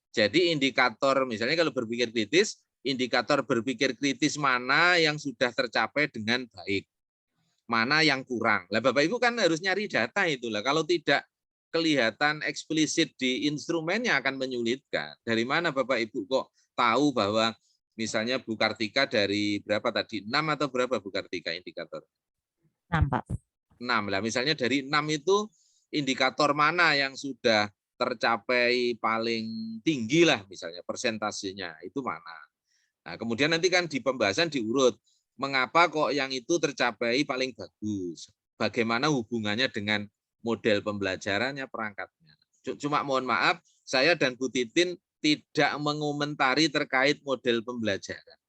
Jadi indikator, misalnya kalau berpikir kritis, indikator berpikir kritis mana yang sudah tercapai dengan baik, mana yang kurang. Lah Bapak Ibu kan harus nyari data itulah. Kalau tidak kelihatan eksplisit di instrumennya akan menyulitkan. Dari mana Bapak Ibu kok tahu bahwa misalnya Bu Kartika dari berapa tadi? 6 atau berapa Bu Kartika indikator? 6, Pak. 6. Lah misalnya dari 6 itu indikator mana yang sudah tercapai paling tinggi lah misalnya persentasenya itu mana. Nah, kemudian nanti kan di pembahasan diurut mengapa kok yang itu tercapai paling bagus. Bagaimana hubungannya dengan model pembelajarannya, perangkatnya. Cuma mohon maaf, saya dan Bu Titin tidak mengomentari terkait model pembelajaran.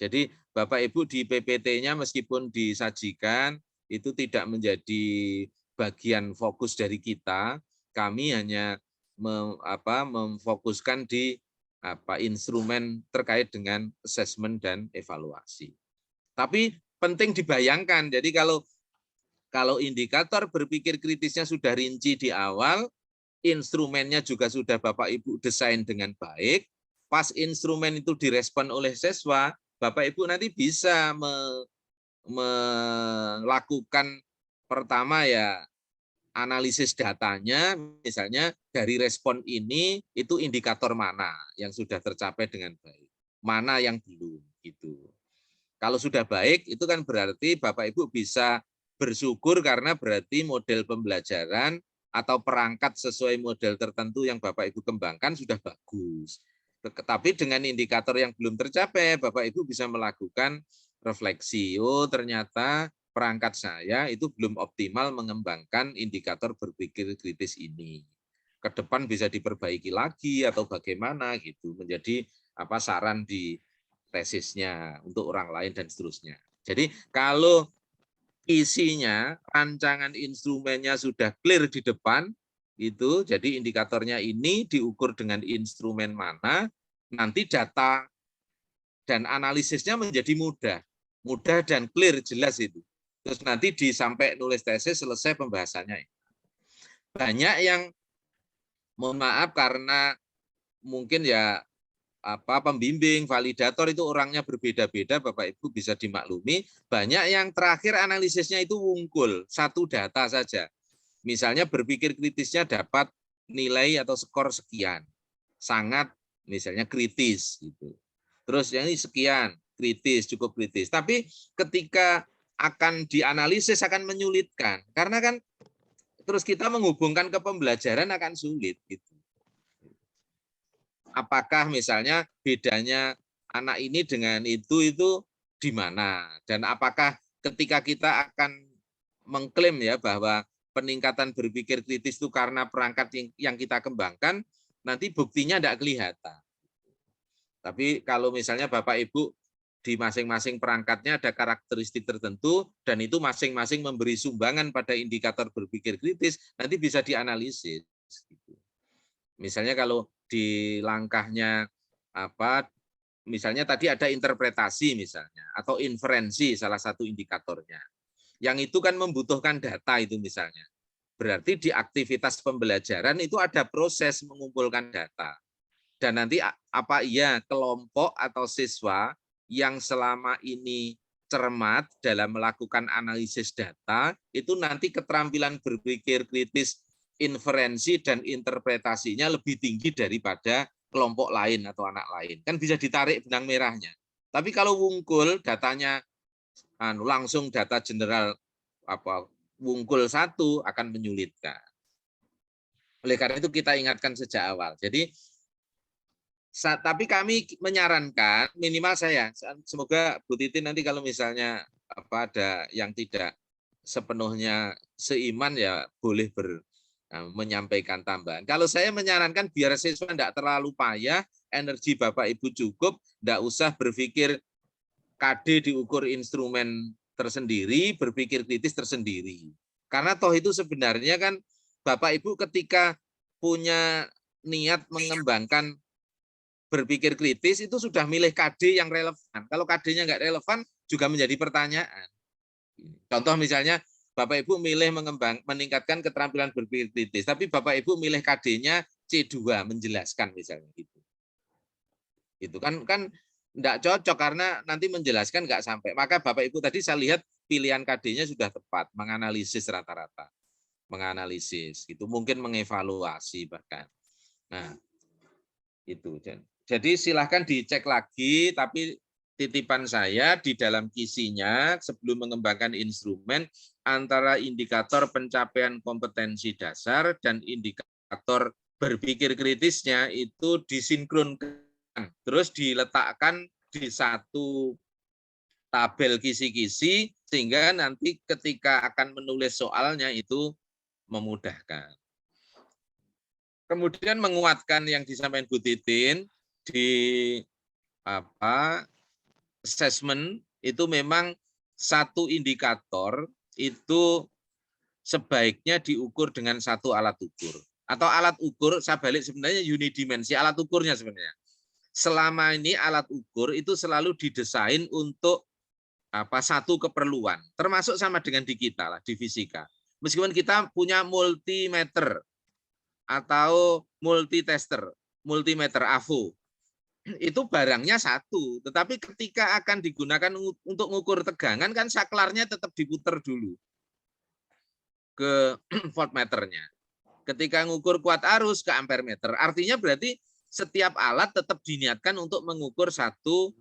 Jadi Bapak Ibu di PPT-nya meskipun disajikan itu tidak menjadi bagian fokus dari kita. Kami hanya memfokuskan di instrumen terkait dengan assessment dan evaluasi. Tapi penting dibayangkan, jadi kalau indikator berpikir kritisnya sudah rinci di awal, instrumennya juga sudah Bapak Ibu desain dengan baik, pas instrumen itu direspon oleh siswa, Bapak Ibu nanti bisa melakukan pertama ya analisis datanya, misalnya dari respon ini itu indikator mana yang sudah tercapai dengan baik, mana yang belum gitu. Kalau sudah baik itu kan berarti Bapak Ibu bisa bersyukur karena berarti model pembelajaran atau perangkat sesuai model tertentu yang Bapak Ibu kembangkan sudah bagus. Tetapi dengan indikator yang belum tercapai, Bapak Ibu bisa melakukan refleksi. Oh, ternyata perangkat saya itu belum optimal mengembangkan indikator berpikir kritis ini. Ke depan bisa diperbaiki lagi atau bagaimana gitu, menjadi saran di tesisnya untuk orang lain dan seterusnya. Jadi kalau isinya, rancangan instrumennya sudah clear di depan, itu jadi indikatornya ini diukur dengan instrumen mana, nanti data dan analisisnya menjadi mudah dan clear, jelas itu. Terus nanti sampai nulis tesis selesai pembahasannya. Banyak yang mohon maaf karena mungkin ya pembimbing, validator itu orangnya berbeda-beda, Bapak Ibu bisa dimaklumi. Banyak yang terakhir analisisnya itu wungkul, satu data saja. Misalnya berpikir kritisnya dapat nilai atau skor sekian, sangat misalnya kritis gitu. Terus yang ini sekian, kritis, cukup kritis. Tapi ketika akan dianalisis akan menyulitkan, karena kan terus kita menghubungkan ke pembelajaran akan sulit gitu. Apakah misalnya bedanya anak ini dengan itu di mana, dan apakah ketika kita akan mengklaim ya bahwa peningkatan berpikir kritis itu karena perangkat yang kita kembangkan, nanti buktinya tidak kelihatan. Tapi kalau misalnya Bapak Ibu di masing-masing perangkatnya ada karakteristik tertentu dan itu masing-masing memberi sumbangan pada indikator berpikir kritis, nanti bisa dianalisis. Misalnya kalau di langkahnya misalnya tadi ada interpretasi misalnya atau inferensi salah satu indikatornya. Yang itu kan membutuhkan data itu misalnya. Berarti di aktivitas pembelajaran itu ada proses mengumpulkan data. Dan nanti apa iya kelompok atau siswa yang selama ini cermat dalam melakukan analisis data, itu nanti keterampilan berpikir kritis, inferensi, dan interpretasinya lebih tinggi daripada kelompok lain atau anak lain. Kan bisa ditarik benang merahnya. Tapi kalau wungkul datanya langsung data general wungkul satu akan menyulitkan. Oleh karena itu kita ingatkan sejak awal. Jadi tapi kami menyarankan minimal saya, semoga Bu Titin nanti kalau misalnya ada yang tidak sepenuhnya seiman ya boleh menyampaikan tambahan. Kalau saya menyarankan biar siswa tidak terlalu payah, energi Bapak Ibu cukup, tidak usah berpikir KD diukur instrumen tersendiri, berpikir kritis tersendiri. Karena toh itu sebenarnya kan Bapak Ibu ketika punya niat mengembangkan berpikir kritis itu sudah milih KD yang relevan. Kalau KD-nya nggak relevan juga menjadi pertanyaan. Contoh misalnya Bapak Ibu milih meningkatkan keterampilan berpikir kritis, tapi Bapak Ibu milih KD-nya C2 menjelaskan misalnya gitu. Itu kan enggak cocok karena nanti menjelaskan nggak sampai. Maka Bapak Ibu tadi saya lihat pilihan KD-nya sudah tepat, menganalisis rata-rata. Menganalisis gitu, mungkin mengevaluasi bahkan. Nah, itu. Jadi silahkan dicek lagi, tapi titipan saya di dalam kisinya sebelum mengembangkan instrumen antara indikator pencapaian kompetensi dasar dan indikator berpikir kritisnya itu disinkronkan, terus diletakkan di satu tabel kisi-kisi sehingga nanti ketika akan menulis soalnya itu memudahkan. Kemudian menguatkan yang disampaikan Bu Titin di assessment itu memang satu indikator itu sebaiknya diukur dengan satu alat ukur. Atau alat ukur, saya balik sebenarnya unidimensi alat ukurnya sebenarnya. Selama ini alat ukur itu selalu didesain untuk satu keperluan, termasuk sama dengan di kita lah, di fisika. Meskipun kita punya multimeter atau multitester, multimeter AVO. itu barangnya satu, tetapi ketika akan digunakan untuk mengukur tegangan kan saklarnya tetap diputar dulu ke voltmeternya. Ketika mengukur kuat arus ke ampere meter, artinya berarti setiap alat tetap diniatkan untuk mengukur satu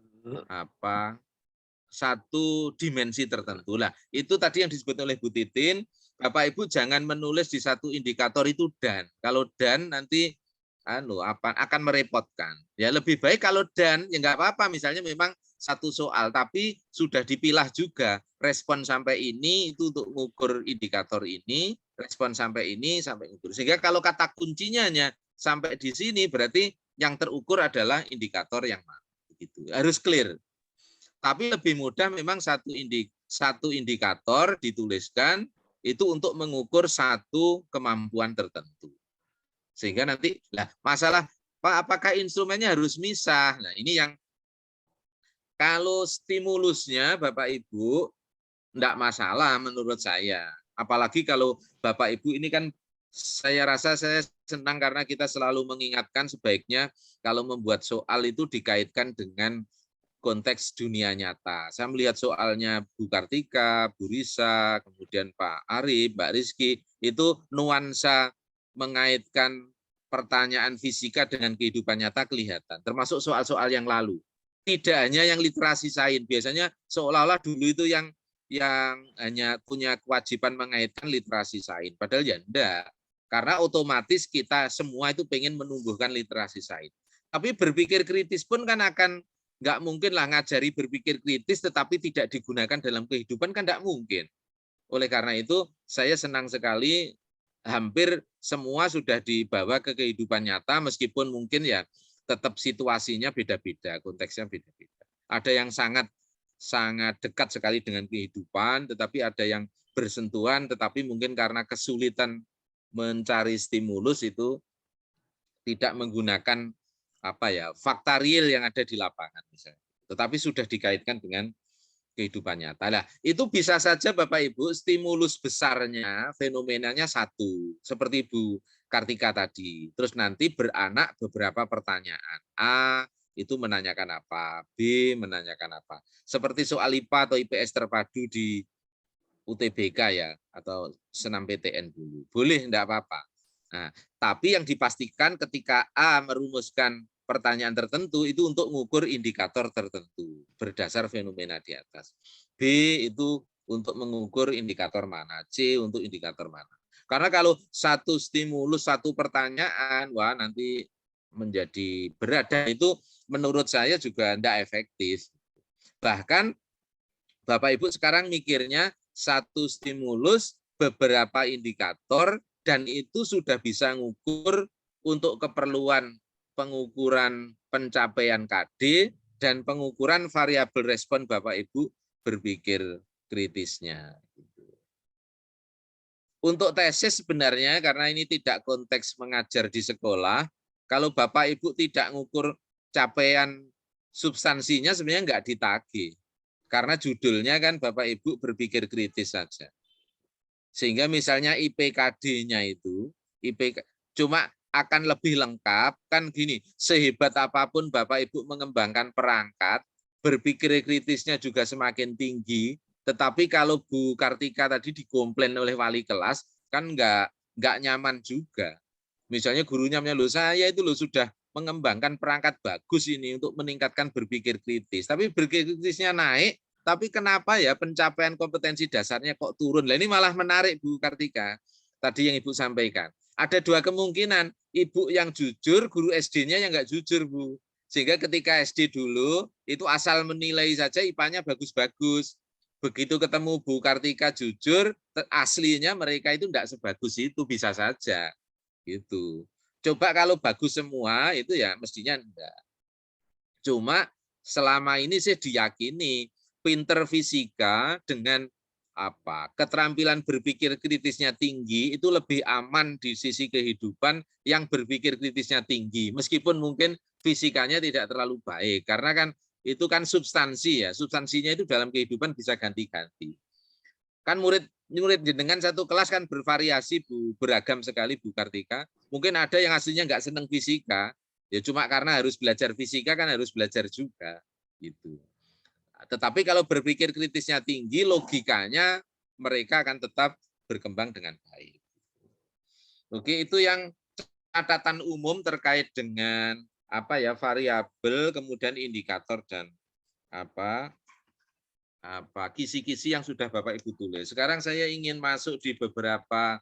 dimensi tertentu. Lah, itu tadi yang disebut oleh Bu Titin, Bapak Ibu jangan menulis di satu indikator itu dan. Kalau dan nanti akan merepotkan. Ya lebih baik kalau dan ya nggak apa-apa, misalnya memang satu soal tapi sudah dipilah juga respon sampai ini itu untuk mengukur indikator ini, respon sampai ini sampai ukur. Sehingga kalau kata kuncinya sampai di sini berarti yang terukur adalah indikator yang mana. Begitu. Harus clear. Tapi lebih mudah memang satu indikator dituliskan itu untuk mengukur satu kemampuan tertentu. Sehingga nanti masalah Pak, apakah instrumennya harus misah? Nah, ini yang kalau stimulusnya Bapak Ibu enggak masalah menurut saya. Apalagi kalau Bapak Ibu ini kan saya rasa saya senang karena kita selalu mengingatkan sebaiknya kalau membuat soal itu dikaitkan dengan konteks dunia nyata. Saya melihat soalnya Bu Kartika, Bu Risa, kemudian Pak Arif, Mbak Rizky, itu nuansa mengaitkan pertanyaan fisika dengan kehidupan nyata kelihatan, termasuk soal-soal yang lalu. Tidak hanya yang literasi sains, biasanya seolah-olah dulu itu yang hanya punya kewajiban mengaitkan literasi sains, padahal ya enggak. Karena otomatis kita semua itu pengen menumbuhkan literasi sains. Tapi berpikir kritis pun kan akan nggak mungkin lah ngajari berpikir kritis tetapi tidak digunakan dalam kehidupan, kan nggak mungkin. Oleh karena itu saya senang sekali hampir semua sudah dibawa ke kehidupan nyata meskipun mungkin ya tetap situasinya beda-beda, konteksnya beda-beda. Ada yang sangat dekat sekali dengan kehidupan, tetapi ada yang bersentuhan, tetapi mungkin karena kesulitan mencari stimulus itu tidak menggunakan fakta real yang ada di lapangan misalnya. Tetapi sudah dikaitkan dengan kehidupan nyata. Nah, itu bisa saja Bapak Ibu stimulus besarnya, fenomenanya satu, seperti Bu Kartika tadi. Terus nanti beranak beberapa pertanyaan. A itu menanyakan apa, B menanyakan apa. Seperti soal IPA atau IPS terpadu di UTBK ya, atau senam PTN dulu. Boleh, enggak apa-apa. Nah, tapi yang dipastikan ketika A merumuskan pertanyaan tertentu itu untuk mengukur indikator tertentu berdasar fenomena di atas. B itu untuk mengukur indikator mana, C untuk indikator mana. Karena kalau satu stimulus, satu pertanyaan, wah nanti menjadi berat dan itu menurut saya juga tidak efektif. Bahkan Bapak Ibu sekarang mikirnya satu stimulus, beberapa indikator, dan itu sudah bisa mengukur untuk keperluan pengukuran pencapaian KD dan pengukuran variabel respon Bapak Ibu berpikir kritisnya. Untuk tesis sebenarnya karena ini tidak konteks mengajar di sekolah, kalau Bapak Ibu tidak mengukur capaian substansinya sebenarnya enggak ditagih. Karena judulnya kan Bapak Ibu berpikir kritis saja. Sehingga misalnya IPKD-nya itu, cuma akan lebih lengkap, kan gini, sehebat apapun Bapak Ibu mengembangkan perangkat, berpikir kritisnya juga semakin tinggi, tetapi kalau Bu Kartika tadi dikomplain oleh wali kelas, kan nggak nyaman juga. Misalnya gurunya loh saya itu loh sudah mengembangkan perangkat bagus ini untuk meningkatkan berpikir kritis, tapi berpikir kritisnya naik, tapi kenapa ya pencapaian kompetensi dasarnya kok turun? Nah, ini malah menarik Bu Kartika, tadi yang Ibu sampaikan. Ada dua kemungkinan, Ibu yang jujur, guru SD-nya yang nggak jujur Bu. Sehingga ketika SD dulu, itu asal menilai saja IPA-nya bagus-bagus. Begitu ketemu Bu Kartika jujur, aslinya mereka itu enggak sebagus itu, bisa saja. Gitu. Coba kalau bagus semua, itu ya mestinya enggak. Cuma selama ini saya diyakini, pinter fisika dengan keterampilan berpikir kritisnya tinggi itu lebih aman di sisi kehidupan yang berpikir kritisnya tinggi, meskipun mungkin fisikanya tidak terlalu baik karena kan itu kan substansi ya, substansinya itu dalam kehidupan bisa ganti-ganti. Kan murid dengan satu kelas kan bervariasi Bu, beragam sekali Bu Kartika. Mungkin ada yang aslinya nggak senang fisika, Ya cuma karena harus belajar fisika kan harus belajar juga gitu. Tetapi kalau berpikir kritisnya tinggi, logikanya mereka akan tetap berkembang dengan baik. Oke, itu yang catatan umum terkait dengan apa ya, variabel, kemudian indikator dan apa kisi-kisi yang sudah Bapak Ibu tulis. Sekarang saya ingin masuk di beberapa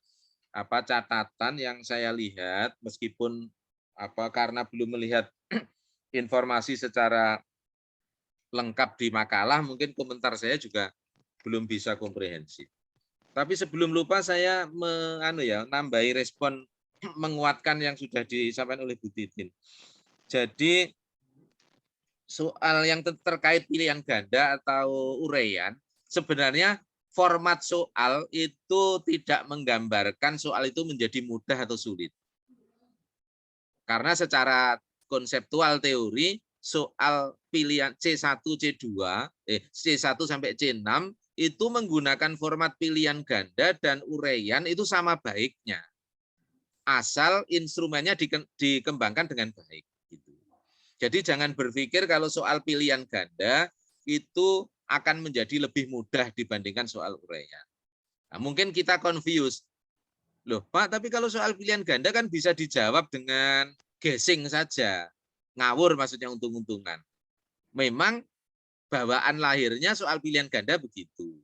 catatan yang saya lihat, meskipun karena belum melihat informasi secara lengkap di makalah, mungkin komentar saya juga belum bisa komprehensif. Tapi sebelum lupa saya nambahi respon menguatkan yang sudah disampaikan oleh Bu Titin. Jadi soal yang terkait pilihan ganda atau uraian, sebenarnya format soal itu tidak menggambarkan soal itu menjadi mudah atau sulit. Karena secara konseptual teori, soal pilihan C1, C1 sampai C6 itu menggunakan format pilihan ganda dan uraian itu sama baiknya. Asal instrumennya dikembangkan dengan baik. Jadi jangan berpikir kalau soal pilihan ganda itu akan menjadi lebih mudah dibandingkan soal uraian. Nah, mungkin kita confused. Loh Pak, tapi kalau soal pilihan ganda kan bisa dijawab dengan guessing saja. Ngawur maksudnya, untung-untungan. Memang bawaan lahirnya soal pilihan ganda begitu.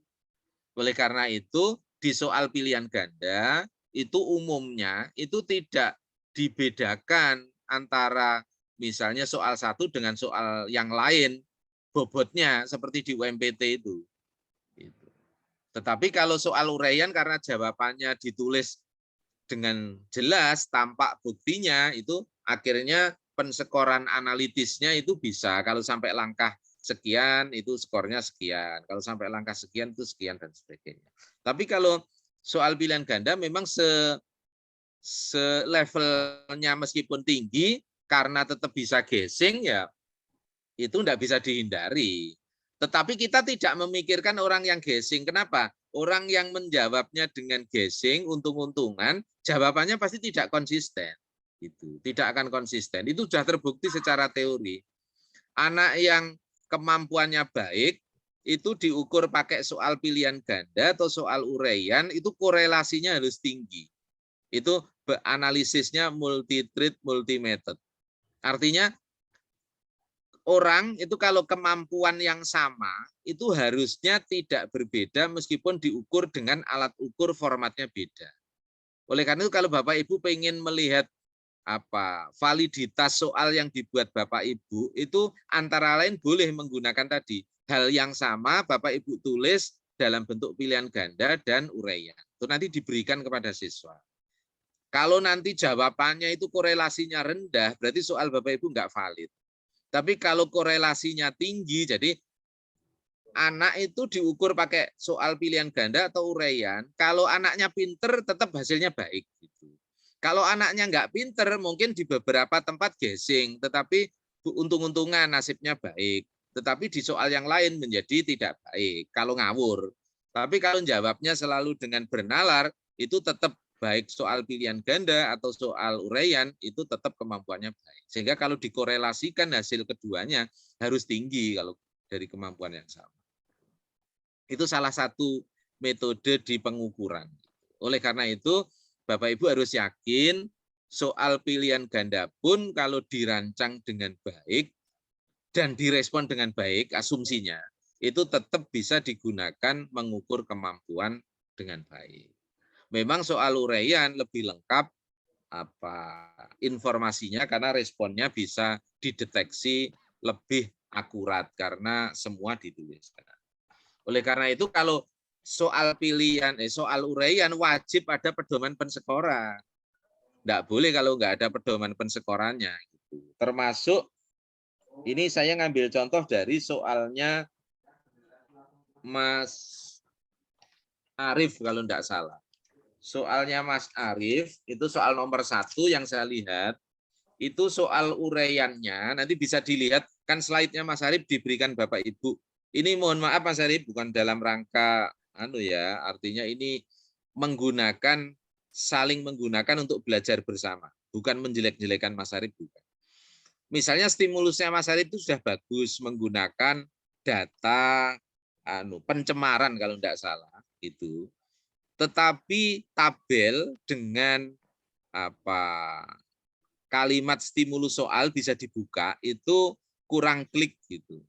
Oleh karena itu, di soal pilihan ganda, itu umumnya itu tidak dibedakan antara misalnya soal satu dengan soal yang lain, bobotnya seperti di UMPT itu. Tetapi kalau soal uraian karena jawabannya ditulis dengan jelas, tampak buktinya, itu akhirnya pensekoran analitisnya itu bisa. Kalau sampai langkah sekian, itu skornya sekian. Kalau sampai langkah sekian, itu sekian, dan sebagainya. Tapi kalau soal pilihan ganda memang levelnya meskipun tinggi, karena tetap bisa guessing, ya itu tidak bisa dihindari. Tetapi kita tidak memikirkan orang yang guessing. Kenapa? Orang yang menjawabnya dengan guessing, untung-untungan, jawabannya pasti tidak konsisten. Tidak akan konsisten. Itu sudah terbukti secara teori. Anak yang kemampuannya baik, itu diukur pakai soal pilihan ganda atau soal uraian, itu korelasinya harus tinggi. Itu analisisnya multi-treat, multi-method. Artinya orang itu kalau kemampuan yang sama itu harusnya tidak berbeda meskipun diukur dengan alat ukur formatnya beda. Oleh karena itu kalau Bapak Ibu pengen melihat validitas soal yang dibuat Bapak Ibu, itu antara lain boleh menggunakan tadi hal yang sama Bapak Ibu tulis dalam bentuk pilihan ganda dan uraian. Itu nanti diberikan kepada siswa. Kalau nanti jawabannya itu korelasinya rendah, berarti soal Bapak Ibu nggak valid. Tapi kalau korelasinya tinggi, jadi anak itu diukur pakai soal pilihan ganda atau uraian. Kalau anaknya pinter, tetap hasilnya baik. Kalau anaknya nggak pinter, mungkin di beberapa tempat guessing, tetapi untung-untungan nasibnya baik. Tetapi di soal yang lain menjadi tidak baik, kalau ngawur. Tapi kalau jawabnya selalu dengan bernalar, itu tetap baik soal pilihan ganda atau soal uraian, itu tetap kemampuannya baik. Sehingga kalau dikorelasikan hasil keduanya harus tinggi kalau dari kemampuan yang sama. Itu salah satu metode di pengukuran. Oleh karena itu, Bapak Ibu harus yakin soal pilihan ganda pun kalau dirancang dengan baik dan direspon dengan baik, asumsinya, itu tetap bisa digunakan mengukur kemampuan dengan baik. Memang soal uraian lebih lengkap informasinya karena responnya bisa dideteksi lebih akurat karena semua dituliskan. Oleh karena itu kalau soal soal uraian wajib ada pedoman pensekoran. Tidak boleh kalau nggak ada pedoman pensekorannya. Termasuk ini saya ngambil contoh dari soalnya Mas Arief kalau tidak salah. Soalnya Mas Arief itu soal nomor 1 yang saya lihat itu soal uraiannya, nanti bisa dilihat kan slide-nya Mas Arief diberikan Bapak Ibu. Ini mohon maaf Mas Arief bukan dalam rangka artinya ini saling menggunakan untuk belajar bersama, bukan menjelek-jelekan Mas Arief, bukan. Misalnya stimulusnya Mas Arif itu sudah bagus menggunakan data pencemaran kalau tidak salah itu. Tetapi tabel dengan kalimat stimulus soal bisa dibuka itu kurang klik gitu.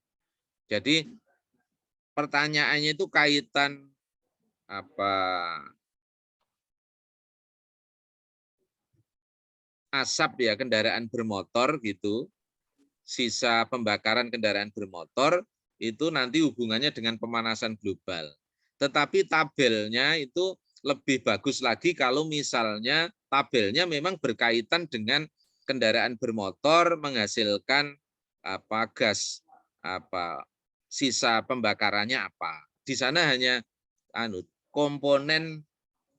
Jadi pertanyaannya itu kaitan asap ya kendaraan bermotor gitu, sisa pembakaran kendaraan bermotor itu nanti hubungannya dengan pemanasan global. Tetapi tabelnya itu lebih bagus lagi kalau misalnya tabelnya memang berkaitan dengan kendaraan bermotor menghasilkan gas sisa pembakarannya apa. Di sana hanya komponen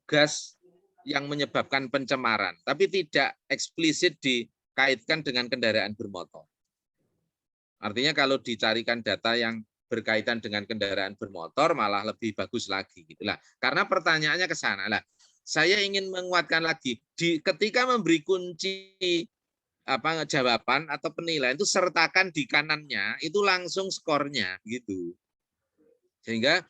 gas yang menyebabkan pencemaran, tapi tidak eksplisit dikaitkan dengan kendaraan bermotor. Artinya kalau dicarikan data yang berkaitan dengan kendaraan bermotor malah lebih bagus lagi gitulah. Karena pertanyaannya ke sana lah. Saya ingin menguatkan lagi ketika memberi kunci jawaban atau penilaian itu sertakan di kanannya itu langsung skornya gitu. Sehingga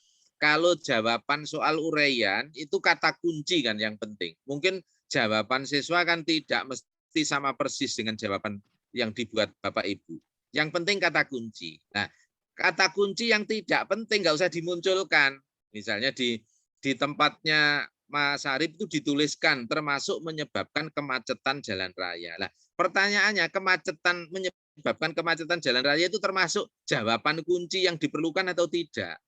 kalau jawaban soal uraian itu kata kunci kan yang penting. Mungkin jawaban siswa kan tidak mesti sama persis dengan jawaban yang dibuat Bapak Ibu. Yang penting kata kunci. Nah, kata kunci yang tidak penting nggak usah dimunculkan. Misalnya di tempatnya Mas Arif itu dituliskan termasuk menyebabkan kemacetan jalan raya. Nah, pertanyaannya menyebabkan kemacetan jalan raya itu termasuk jawaban kunci yang diperlukan atau tidak?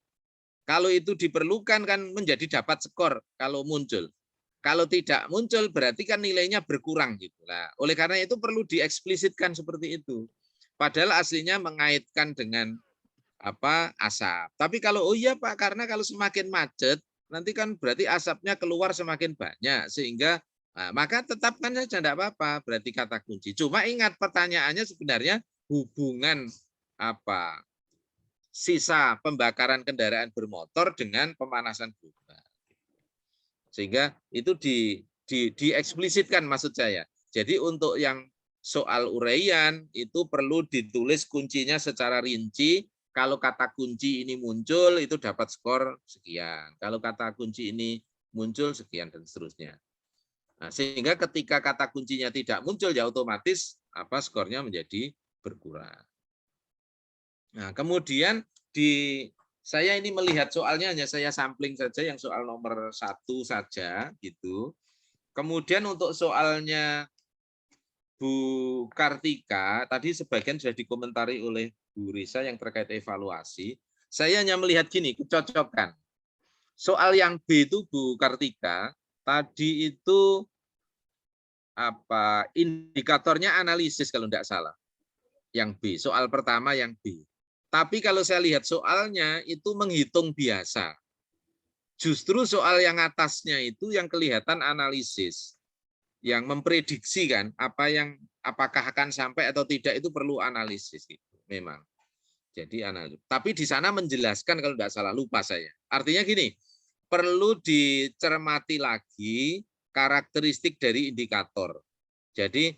Kalau itu diperlukan kan menjadi dapat skor kalau muncul. Kalau tidak muncul berarti kan nilainya berkurang gitu. Nah, oleh karena itu perlu dieksplisitkan seperti itu. Padahal aslinya mengaitkan dengan asap. Tapi kalau oh iya Pak, karena kalau semakin macet nanti kan berarti asapnya keluar semakin banyak sehingga maka tetapkan saja tidak apa-apa berarti kata kunci. Cuma ingat pertanyaannya sebenarnya hubungan sisa pembakaran kendaraan bermotor dengan pemanasan global. Sehingga itu dieksplisitkan maksud saya. Jadi untuk yang soal uraian itu perlu ditulis kuncinya secara rinci. Kalau kata kunci ini muncul itu dapat skor sekian. Kalau kata kunci ini muncul sekian dan seterusnya. Nah, sehingga ketika kata kuncinya tidak muncul ya otomatis skornya menjadi berkurang. Nah, kemudian saya ini melihat soalnya hanya saya sampling saja yang soal nomor 1 saja gitu. Kemudian untuk soalnya Bu Kartika tadi sebagian sudah dikomentari oleh Bu Risa yang terkait evaluasi. Saya hanya melihat gini, kecocokan. Soal yang B itu Bu Kartika tadi itu indikatornya analisis kalau tidak salah. Yang B, soal pertama yang B. Tapi kalau saya lihat soalnya itu menghitung biasa. Justru soal yang atasnya itu yang kelihatan analisis. Yang memprediksi kan apakah akan sampai atau tidak itu perlu analisis gitu. Memang. Jadi analisis. Tapi di sana menjelaskan kalau tidak salah, lupa saya. Artinya gini, perlu dicermati lagi karakteristik dari indikator. Jadi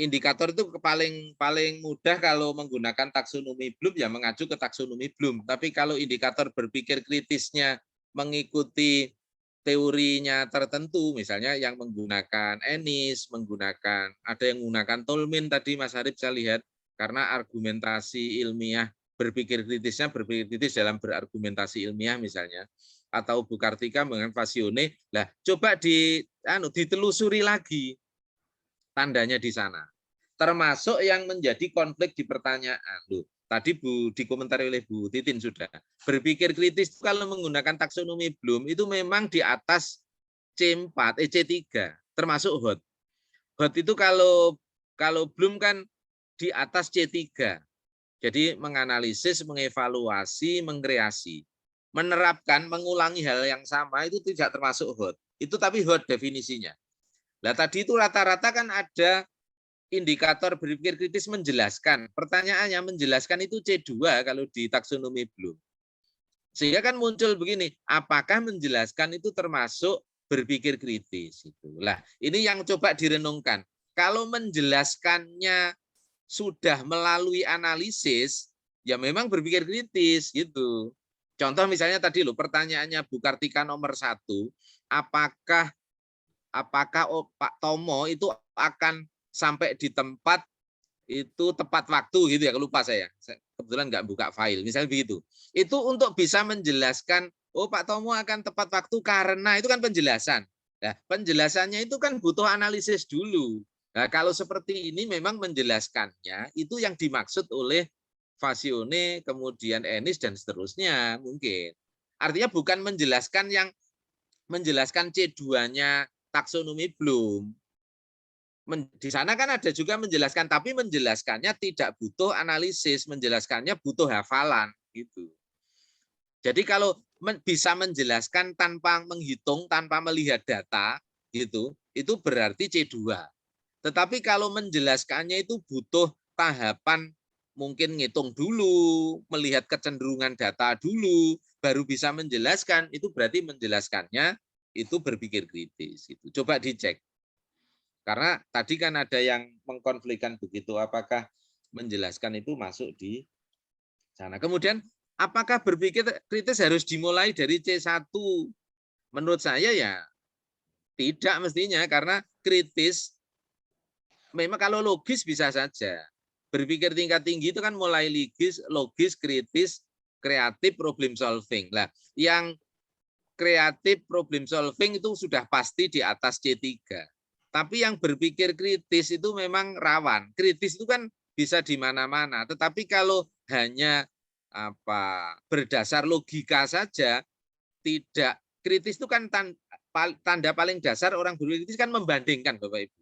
indikator itu paling mudah kalau menggunakan taksonomi Bloom ya mengacu ke taksonomi Bloom. Tapi kalau indikator berpikir kritisnya mengikuti teorinya tertentu, misalnya yang menggunakan Ennis, ada yang menggunakan Tolmin tadi Mas Arif saya lihat karena argumentasi ilmiah berpikir kritis dalam berargumentasi ilmiah misalnya, atau Bu Kartika dengan Fasione. Lah coba ditelusuri lagi tandanya di sana. Termasuk yang menjadi konflik di pertanyaan. Loh, tadi dikomentari oleh Bu Titin sudah. Berpikir kritis kalau menggunakan taksonomi Bloom itu memang di atas C4, C3, termasuk hot. Hot itu kalau Bloom kan di atas C3. Jadi menganalisis, mengevaluasi, mengkreasi. Menerapkan, mengulangi hal yang sama itu tidak termasuk hot. Itu tapi hot definisinya. Nah, tadi itu rata-rata kan ada indikator berpikir kritis menjelaskan. Pertanyaannya menjelaskan itu C2 kalau di taksonomi Bloom. Sehingga kan muncul begini, apakah menjelaskan itu termasuk berpikir kritis? Itulah. Ini yang coba direnungkan. Kalau menjelaskannya sudah melalui analisis, ya memang berpikir kritis gitu. Contoh misalnya tadi loh, pertanyaannya Bu Kartika nomor 1, apakah Pak Tomo itu akan sampai di tempat itu tepat waktu gitu ya, lupa saya kebetulan nggak buka file, misalnya begitu. Itu untuk bisa menjelaskan, oh Pak Tomo akan tepat waktu karena itu kan penjelasan. Nah, penjelasannya itu kan butuh analisis dulu. Nah, kalau seperti ini memang menjelaskannya itu yang dimaksud oleh Fasione, kemudian Enis dan seterusnya mungkin. Artinya bukan menjelaskan C2-nya taksonomi Bloom. Di sana kan ada juga menjelaskan, tapi menjelaskannya tidak butuh analisis, menjelaskannya butuh hafalan gitu. Jadi kalau bisa menjelaskan tanpa menghitung, tanpa melihat data gitu, itu berarti C2. Tetapi kalau menjelaskannya itu butuh tahapan, mungkin ngitung dulu, melihat kecenderungan data dulu, baru bisa menjelaskan, itu berarti menjelaskannya itu berpikir kritis. Gitu. Coba dicek. Karena tadi kan ada yang mengkonflikkan begitu, apakah menjelaskan itu masuk di sana. Kemudian, apakah berpikir kritis harus dimulai dari C1? Menurut saya ya tidak mestinya, karena kritis memang kalau logis bisa saja. Berpikir tingkat tinggi itu kan mulai logis, kritis, kreatif, problem solving. Lah, yang kreatif, problem solving itu sudah pasti di atas C3. Tapi yang berpikir kritis itu memang rawan. Kritis itu kan bisa di mana-mana. Tetapi kalau hanya berdasar logika saja, tidak kritis itu kan tanda paling dasar orang berpikir kritis kan membandingkan, Bapak Ibu.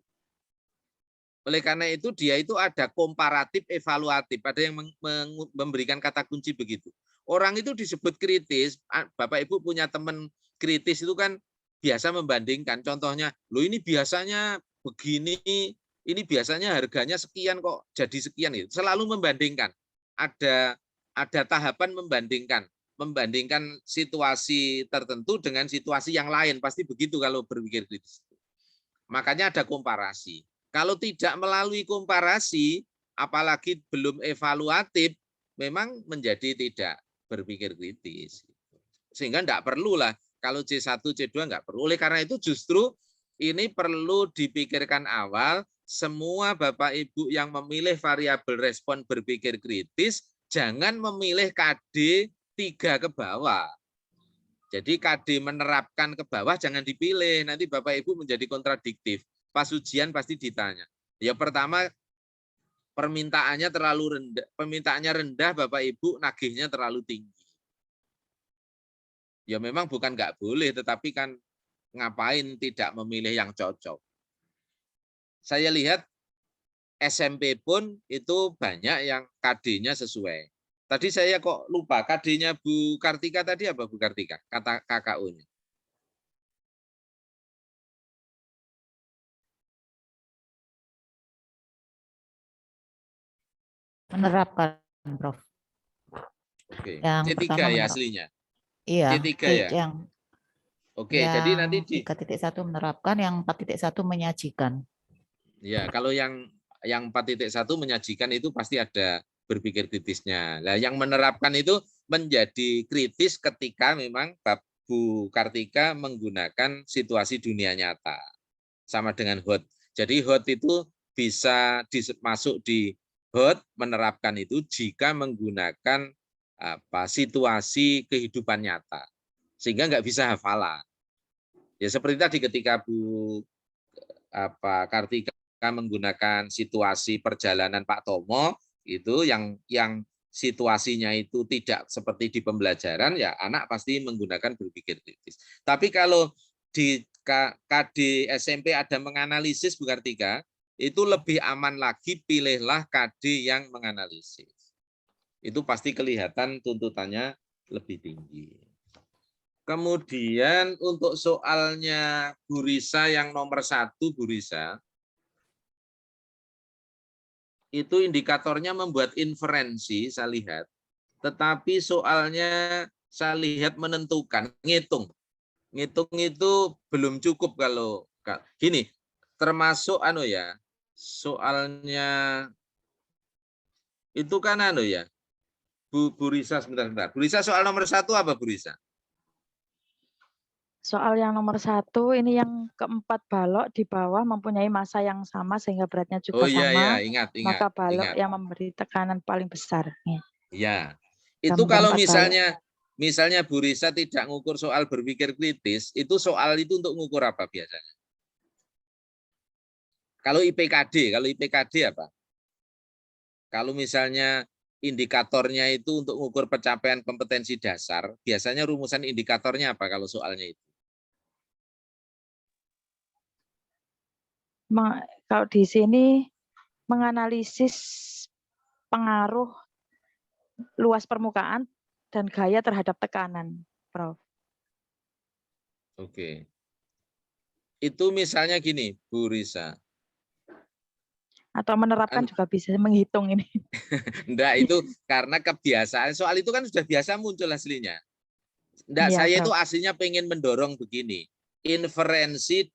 Oleh karena itu dia itu ada komparatif evaluatif, ada yang memberikan kata kunci begitu. Orang itu disebut kritis, Bapak Ibu punya teman kritis itu kan biasa membandingkan. Contohnya, lo ini biasanya begini, ini biasanya harganya sekian kok jadi sekian itu. Selalu membandingkan. Ada tahapan membandingkan situasi tertentu dengan situasi yang lain, pasti begitu kalau berpikir kritis. Makanya ada komparasi. Kalau tidak melalui komparasi, apalagi belum evaluatif, memang menjadi tidak berpikir kritis. Sehingga tidak perlulah, kalau C1, C2 nggak perlu. Oleh karena itu justru ini perlu dipikirkan awal, semua Bapak Ibu yang memilih variabel respon berpikir kritis, jangan memilih KD 3 ke bawah. Jadi KD menerapkan ke bawah jangan dipilih, nanti Bapak Ibu menjadi kontradiktif. Pas ujian pasti ditanya. Ya pertama permintaannya terlalu rendah, permintaannya rendah Bapak Ibu, nagihnya terlalu tinggi. Ya memang bukan nggak boleh, tetapi kan ngapain tidak memilih yang cocok. Saya lihat SMP pun itu banyak yang KD-nya sesuai. Tadi saya kok lupa, KD-nya Bu Kartika tadi apa Bu Kartika? Kata KKU-nya. Menerapkan, Prof. Oke. Yang C3 pertama ya aslinya. Iya, C3 ya. yang Oke, jadi nanti di 3.1 menerapkan, yang 4.1 menyajikan. ya kalau yang 4.1 menyajikan itu pasti ada berpikir kritisnya. Nah, yang menerapkan itu menjadi kritis ketika memang Bu Kartika menggunakan situasi dunia nyata. Sama dengan HOT. Jadi HOT itu bisa masuk di HOT menerapkan itu jika menggunakan situasi kehidupan nyata. Sehingga nggak bisa hafalan. Ya seperti tadi ketika Bu Kartika menggunakan situasi perjalanan Pak Tomo itu yang situasinya itu tidak seperti di pembelajaran, ya anak pasti menggunakan berpikir kritis. Tapi kalau di KD SMP ada menganalisis Bu Kartika, itu lebih aman lagi, pilihlah KD yang menganalisis. Itu pasti kelihatan tuntutannya lebih tinggi. Kemudian untuk soalnya Bu Risa yang nomor 1, Bu Risa, itu indikatornya membuat inferensi, saya lihat. Tetapi soalnya saya lihat menentukan, ngitung. Ngitung itu belum cukup kalau gini, termasuk soalnya itu kan anu ya, Bu Risa, sebentar. Bu Risa, soal nomor 1 apa Bu Risa? Soal yang nomor 1 ini yang keempat, balok di bawah mempunyai massa yang sama sehingga beratnya Oh juga iya, ya, sama, ingat. maka balok yang memberi tekanan paling besar. Ya, itu Gambar kalau 4 balok. misalnya Bu Risa tidak ngukur soal berpikir kritis, itu soal itu untuk ngukur apa biasanya? Kalau IPKD apa? Kalau misalnya indikatornya itu untuk mengukur pencapaian kompetensi dasar, biasanya rumusan indikatornya apa kalau soalnya itu? Kalau di sini menganalisis pengaruh luas permukaan dan gaya terhadap tekanan, Prof. Oke. Itu misalnya gini, Bu Risa. Atau menerapkan juga bisa menghitung ini. Enggak, itu karena kebiasaan. Soal itu kan sudah biasa muncul aslinya. Enggak, Iya, saya Prof. itu aslinya pengen mendorong begini. Inferensi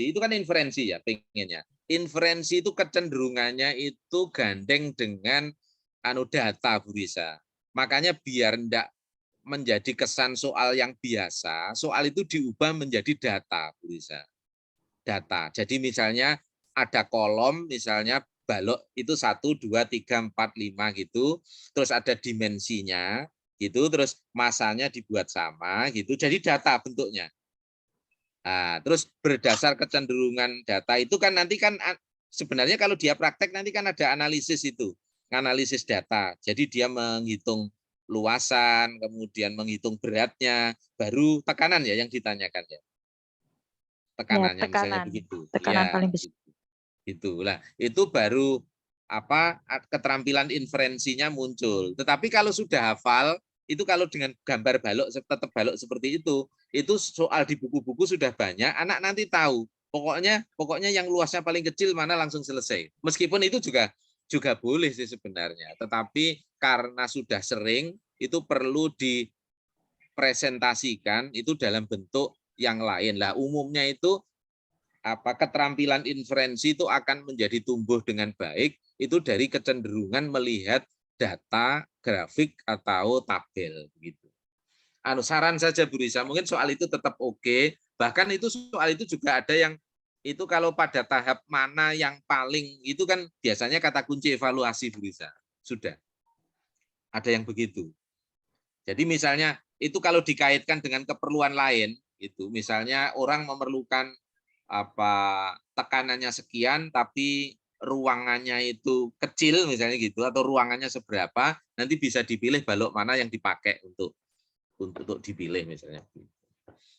itu kan inferensi ya pengennya. Inferensi itu kecenderungannya itu gandeng dengan data, Bu Risa. Makanya biar enggak menjadi kesan soal yang biasa, soal itu diubah menjadi data, Bu Risa. Data. Jadi misalnya ada kolom, misalnya balok itu 1, 2, 3, 4, 5 gitu, terus ada dimensinya, gitu, terus masanya dibuat sama, gitu, jadi data bentuknya. Nah, terus berdasar kecenderungan data itu kan nanti kan sebenarnya kalau dia praktek nanti kan ada analisis itu, analisis data. Jadi dia menghitung luasan, kemudian menghitung beratnya, baru tekanan ya yang ditanyakan ya. Tekanannya Ya, misalnya begitu. tekanan Ya, paling besar. itulah. Itu baru keterampilan inferensinya muncul. Tetapi kalau sudah hafal, itu kalau dengan gambar balok tetap balok seperti itu soal di buku-buku sudah banyak, anak nanti tahu. Pokoknya yang luasnya paling kecil mana langsung selesai. Meskipun itu juga boleh sih sebenarnya, tetapi karena sudah sering itu perlu dipresentasikan itu dalam bentuk yang lain. Lah umumnya itu keterampilan inferensi itu akan menjadi tumbuh dengan baik itu dari kecenderungan melihat data, grafik atau tabel begitu. Saran saja Bu Risa, mungkin soal itu tetap oke. Bahkan itu soal itu juga ada yang itu kalau pada tahap mana yang paling itu kan biasanya kata kunci evaluasi Bu Risa. Sudah. Ada yang begitu. Jadi misalnya itu kalau dikaitkan dengan keperluan lain itu misalnya orang memerlukan tekanannya sekian tapi ruangannya itu kecil misalnya gitu atau ruangannya seberapa nanti bisa dipilih balok mana yang dipakai untuk dipilih misalnya.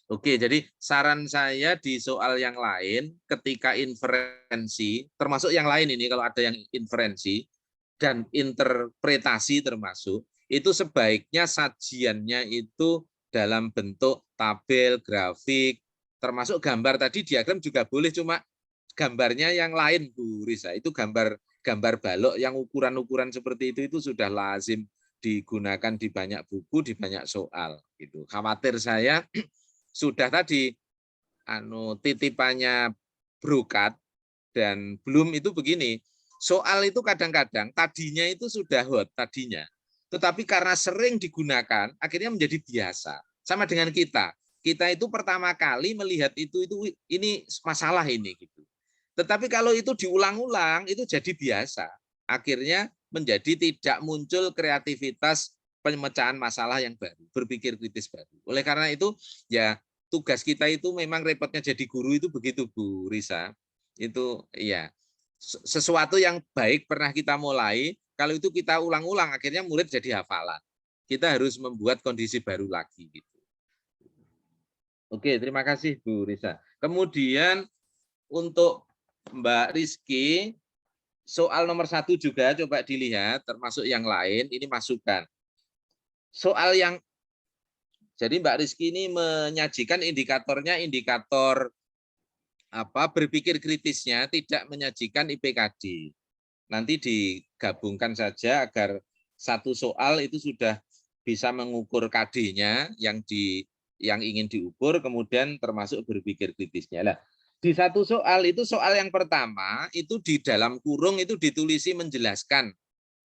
Oke, jadi saran saya di soal yang lain ketika inferensi termasuk yang lain ini kalau ada yang inferensi dan interpretasi termasuk itu sebaiknya sajiannya itu dalam bentuk tabel, grafik, termasuk gambar tadi diagram juga boleh cuma gambarnya yang lain Bu Risa. Itu gambar balok yang ukuran-ukuran seperti itu sudah lazim digunakan di banyak buku, di banyak soal gitu. Khawatir saya sudah tadi titipannya brokat dan belum itu begini. Soal itu kadang-kadang tadinya itu sudah hot tadinya. Tetapi karena sering digunakan akhirnya menjadi biasa. Sama dengan kita. Kita itu pertama kali melihat ini masalah ini gitu. Tetapi kalau itu diulang-ulang itu jadi biasa. Akhirnya menjadi tidak muncul kreativitas pemecahan masalah yang baru, berpikir kritis baru. Oleh karena itu ya tugas kita itu memang repotnya jadi guru itu begitu Bu Risa. Itu ya sesuatu yang baik pernah kita mulai, kalau itu kita ulang-ulang akhirnya murid jadi hafalan. Kita harus membuat kondisi baru lagi gitu. Oke, terima kasih Bu Risa. Kemudian untuk Mbak Rizky, soal nomor 1 juga coba dilihat, termasuk yang lain, ini masukan. Soal yang, jadi Mbak Rizky ini menyajikan indikatornya, indikator berpikir kritisnya, tidak menyajikan IPKD. Nanti digabungkan saja agar satu soal itu sudah bisa mengukur KD-nya yang ingin diukur, kemudian termasuk berpikir kritisnya. Lah, di satu soal itu soal yang pertama itu di dalam kurung itu ditulisi menjelaskan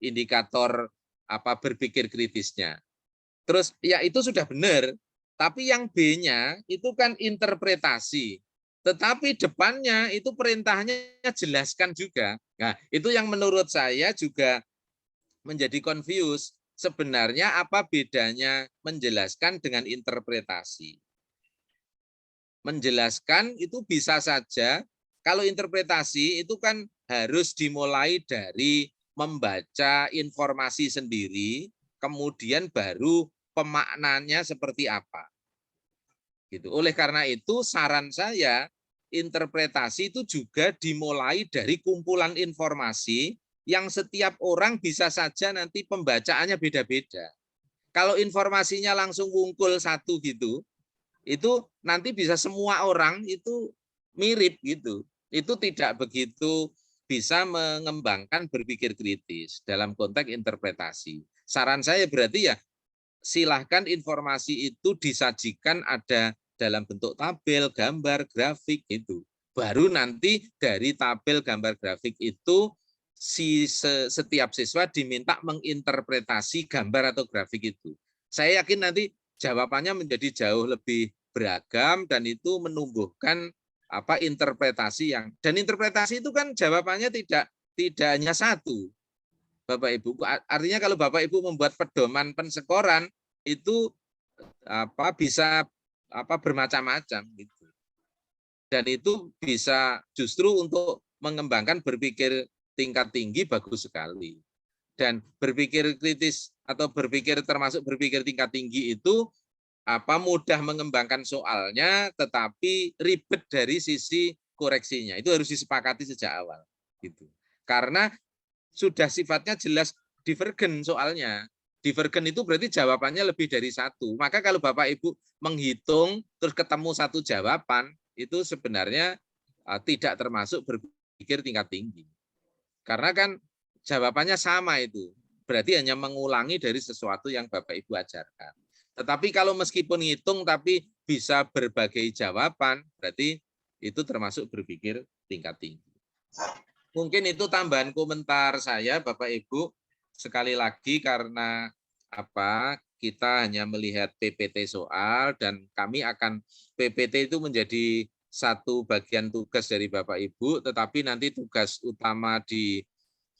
indikator apa berpikir kritisnya. Terus ya itu sudah benar, tapi yang B-nya itu kan interpretasi. Tetapi depannya itu perintahnya jelaskan juga. Nah, itu yang menurut saya juga menjadi confuse. Sebenarnya apa bedanya menjelaskan dengan interpretasi? Menjelaskan itu bisa saja, kalau interpretasi itu kan harus dimulai dari membaca informasi sendiri, kemudian baru pemaknanya seperti apa. Gitu. Oleh karena itu saran saya interpretasi itu juga dimulai dari kumpulan informasi yang setiap orang bisa saja nanti pembacaannya beda-beda. Kalau informasinya langsung wungkul satu gitu, itu nanti bisa semua orang itu mirip gitu. Itu tidak begitu bisa mengembangkan berpikir kritis dalam konteks interpretasi. Saran saya berarti ya silahkan informasi itu disajikan ada dalam bentuk tabel, gambar, grafik itu. Baru nanti dari tabel, gambar, grafik itu setiap siswa diminta menginterpretasi gambar atau grafik itu. Saya yakin nanti jawabannya menjadi jauh lebih beragam dan itu menumbuhkan apa interpretasi yang dan interpretasi itu kan jawabannya tidak hanya satu. Bapak Ibu, artinya kalau Bapak Ibu membuat pedoman pensekoran itu apa bisa apa bermacam-macam gitu. Dan itu bisa justru untuk mengembangkan berpikir tingkat tinggi bagus sekali. Dan berpikir kritis atau berpikir termasuk berpikir tingkat tinggi itu apa mudah mengembangkan soalnya tetapi ribet dari sisi koreksinya. Itu harus disepakati sejak awal gitu. Karena sudah sifatnya jelas divergen soalnya. Divergen itu berarti jawabannya lebih dari satu. Maka kalau Bapak Ibu menghitung terus ketemu satu jawaban, itu sebenarnya tidak termasuk berpikir tingkat tinggi. Karena kan jawabannya sama itu. Berarti hanya mengulangi dari sesuatu yang Bapak Ibu ajarkan. Tetapi kalau meskipun ngitung tapi bisa berbagai jawaban, berarti itu termasuk berpikir tingkat tinggi. Mungkin itu tambahan komentar saya Bapak Ibu. Sekali lagi karena apa kita hanya melihat PPT soal dan kami akan PPT itu menjadi satu bagian tugas dari Bapak Ibu, tetapi nanti tugas utama di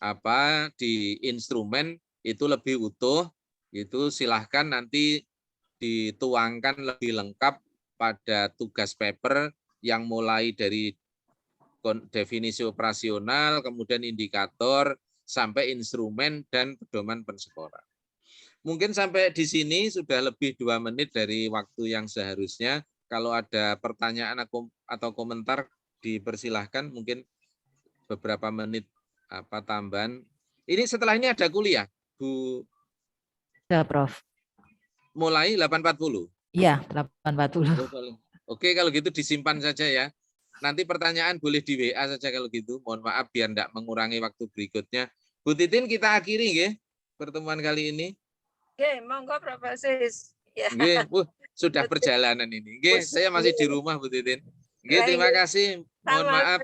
apa di instrumen itu lebih utuh, itu silahkan nanti dituangkan lebih lengkap pada tugas paper yang mulai dari definisi operasional, kemudian indikator, sampai instrumen dan pedoman pensekoran. Mungkin sampai di sini sudah lebih 2 menit dari waktu yang seharusnya. Kalau ada pertanyaan atau komentar dipersilahkan, mungkin beberapa menit apa tambahan. Ini setelah ini ada kuliah, Bu. Ya, Prof. Mulai 8.40. Iya, 8.40. Oke, kalau gitu disimpan saja ya. Nanti pertanyaan boleh di WA saja kalau gitu. Mohon maaf biar tidak mengurangi waktu berikutnya. Bu Titin, kita akhiri ya pertemuan kali ini. Oke, monggo Profesis. Ya. Sudah perjalanan ini. Saya masih di rumah Bu Titin. Terima kasih. Mohon maaf.